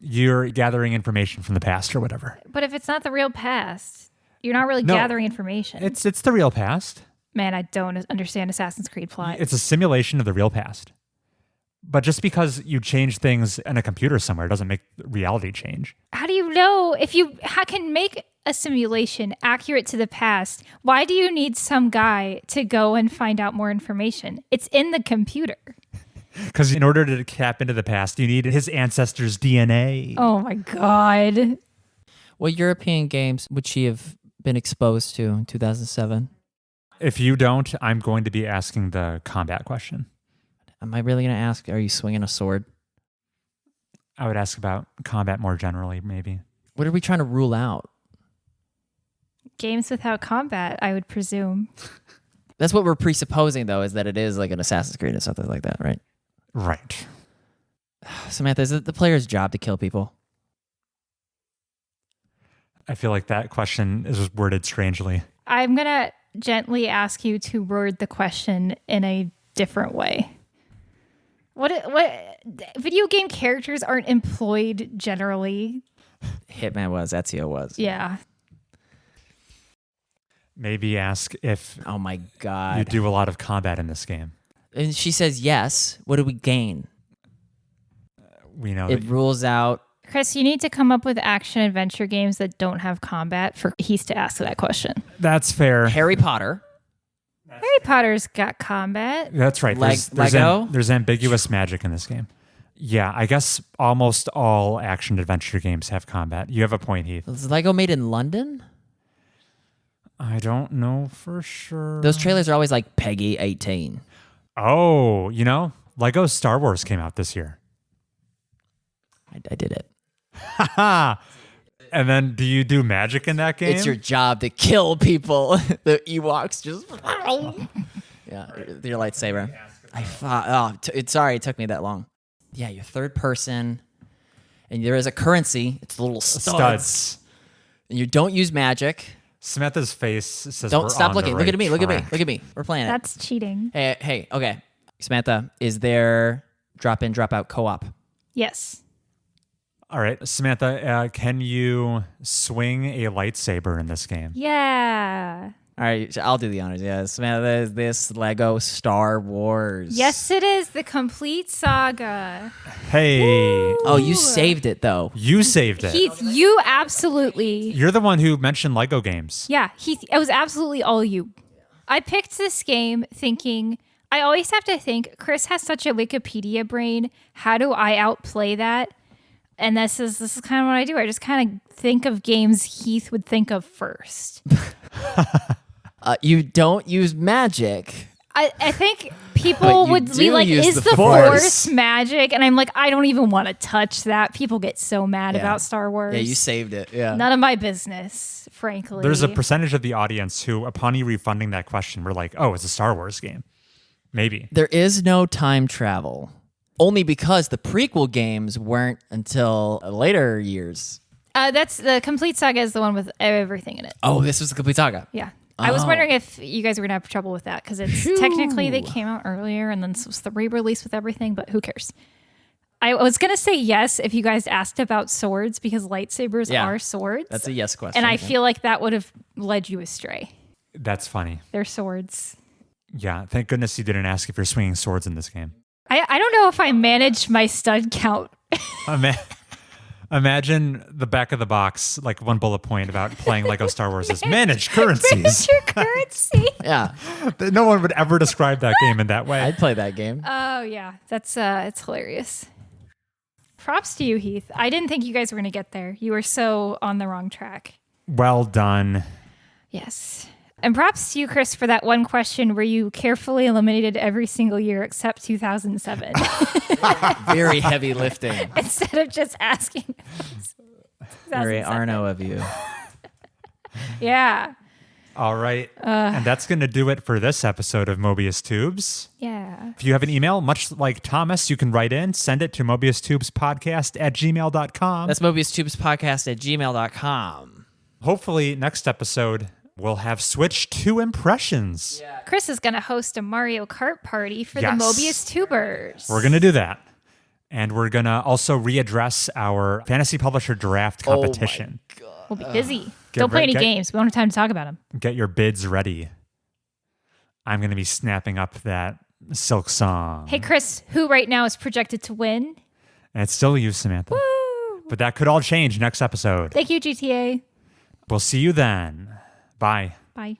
You're gathering information from the past or whatever. But if it's not the real past, you're not really gathering information. It's the real past. Man, I don't understand Assassin's Creed plot. It's a simulation of the real past. But just because you change things in a computer somewhere doesn't make reality change. How do you know if you can make a simulation accurate to the past? Why do you need some guy to go and find out more information? It's in the computer. Because in order to tap into the past, you need his ancestors' DNA. Oh my God. What European games would she have been exposed to in 2007? If you don't, I'm going to be asking the combat question. Am I really going to ask, are you swinging a sword? I would ask about combat more generally, maybe. What are we trying to rule out? Games without combat, I would presume. That's what we're presupposing, though, is that it is like an Assassin's Creed or something like that, right? Right. Samantha, is it the player's job to kill people? I feel like that question is worded strangely. I'm going to gently ask you to word the question in a different way. What video game characters aren't employed generally? Hitman was, Ezio was. Yeah. Maybe ask if Oh my God. you do a lot of combat in this game. And she says yes. What do we gain? We know It that rules out. Chris, you need to come up with action adventure games that don't have combat for Heath to ask that question. that's fair. Harry Potter. Harry Potter's got combat. That's right. There's Lego? there's ambiguous magic in this game. Yeah, I guess almost all action adventure games have combat. You have a point, Heath. Is Lego made in London? I don't know for sure. Those trailers are always like Peggy 18. Oh, Lego Star Wars came out this year. I did it. And then do you do magic in that game? It's your job to kill people. The Ewoks just... Yeah, your lightsaber. I thought... Sorry it took me that long. Yeah, you're third person. And there is a currency. It's the little studs. And you don't use magic. Samantha's face says Don't we're stop on looking. the Look right at me. Look at me. track. Look at me. We're playing it. That's cheating. Hey, okay. Samantha, is there drop in, drop out co-op? Yes. All right, Samantha, can you swing a lightsaber in this game? Yeah. All right, I'll do the honors. Yeah, Samantha, is this Lego Star Wars? Yes, it is the complete saga. Hey, Oh, you saved it, though. you saved it. Heath, you absolutely... You're the one who mentioned Lego games. Yeah, Heath, it was absolutely all you. I picked this game thinking... I always have to think, Chris has such a Wikipedia brain. How do I outplay that? And this is kind of what I do. I just kind of think of games Heath would think of first. You don't use magic. I think people you would do be like, use is the the Force." force magic? And I'm like, I don't even want to touch that. People get so mad Yeah. about Star Wars. Yeah, you saved it. Yeah. None of my business, frankly. There's a percentage of the audience who, upon you refunding that question, were like, oh, it's a Star Wars game. Maybe. There is no time travel. Only because the prequel games weren't until later years. That's the complete saga is the one with everything in it. Oh, this was the complete saga. Yeah. I was Oh. wondering if you guys were gonna have trouble with that because it's technically they came out earlier and then this was the re-release with everything, but who cares? I was gonna say yes if you guys asked about swords because lightsabers Yeah. are swords. That's a yes question. and I feel like that would have led you astray. That's funny. They're swords. Yeah, thank goodness you didn't ask if you're swinging swords in this game. I don't know if I managed my stud count. Imagine the back of the box, like one bullet point about playing Lego Star Wars is manage currencies. Your currency. Yeah, No one would ever describe that game in that way. I'd play that game. Oh yeah, that's it's hilarious. Props to you, Heath. I didn't think you guys were gonna get there. You were so on the wrong track. Well done. Yes. And props to you, Chris, for that one question where you carefully eliminated every single year except 2007 Very heavy lifting. instead of just asking. Very 2007. Arno of you. Yeah. All right. And that's going to do it for this episode of Mobius Tubes. Yeah. If you have an email, much like Thomas, you can write in, send it to mobiustubespodcast@gmail.com. That's MobiusTubesPodcast@gmail.com. Hopefully, next episode, we'll have switched to impressions. Chris is going to host a Mario Kart party for Yes. the Mobius Tubers. We're going to do that. And we're going to also readdress our fantasy publisher draft Oh my competition. We'll be busy. Get Don't play re- any get- games. We don't have time to talk about them. Get your bids ready. I'm going to be snapping up that Silk song. Hey, Chris, who right now is projected to win? And it's still you, Samantha. Woo! But that could all change next episode. Thank you, GTA. We'll see you then. Bye. Bye.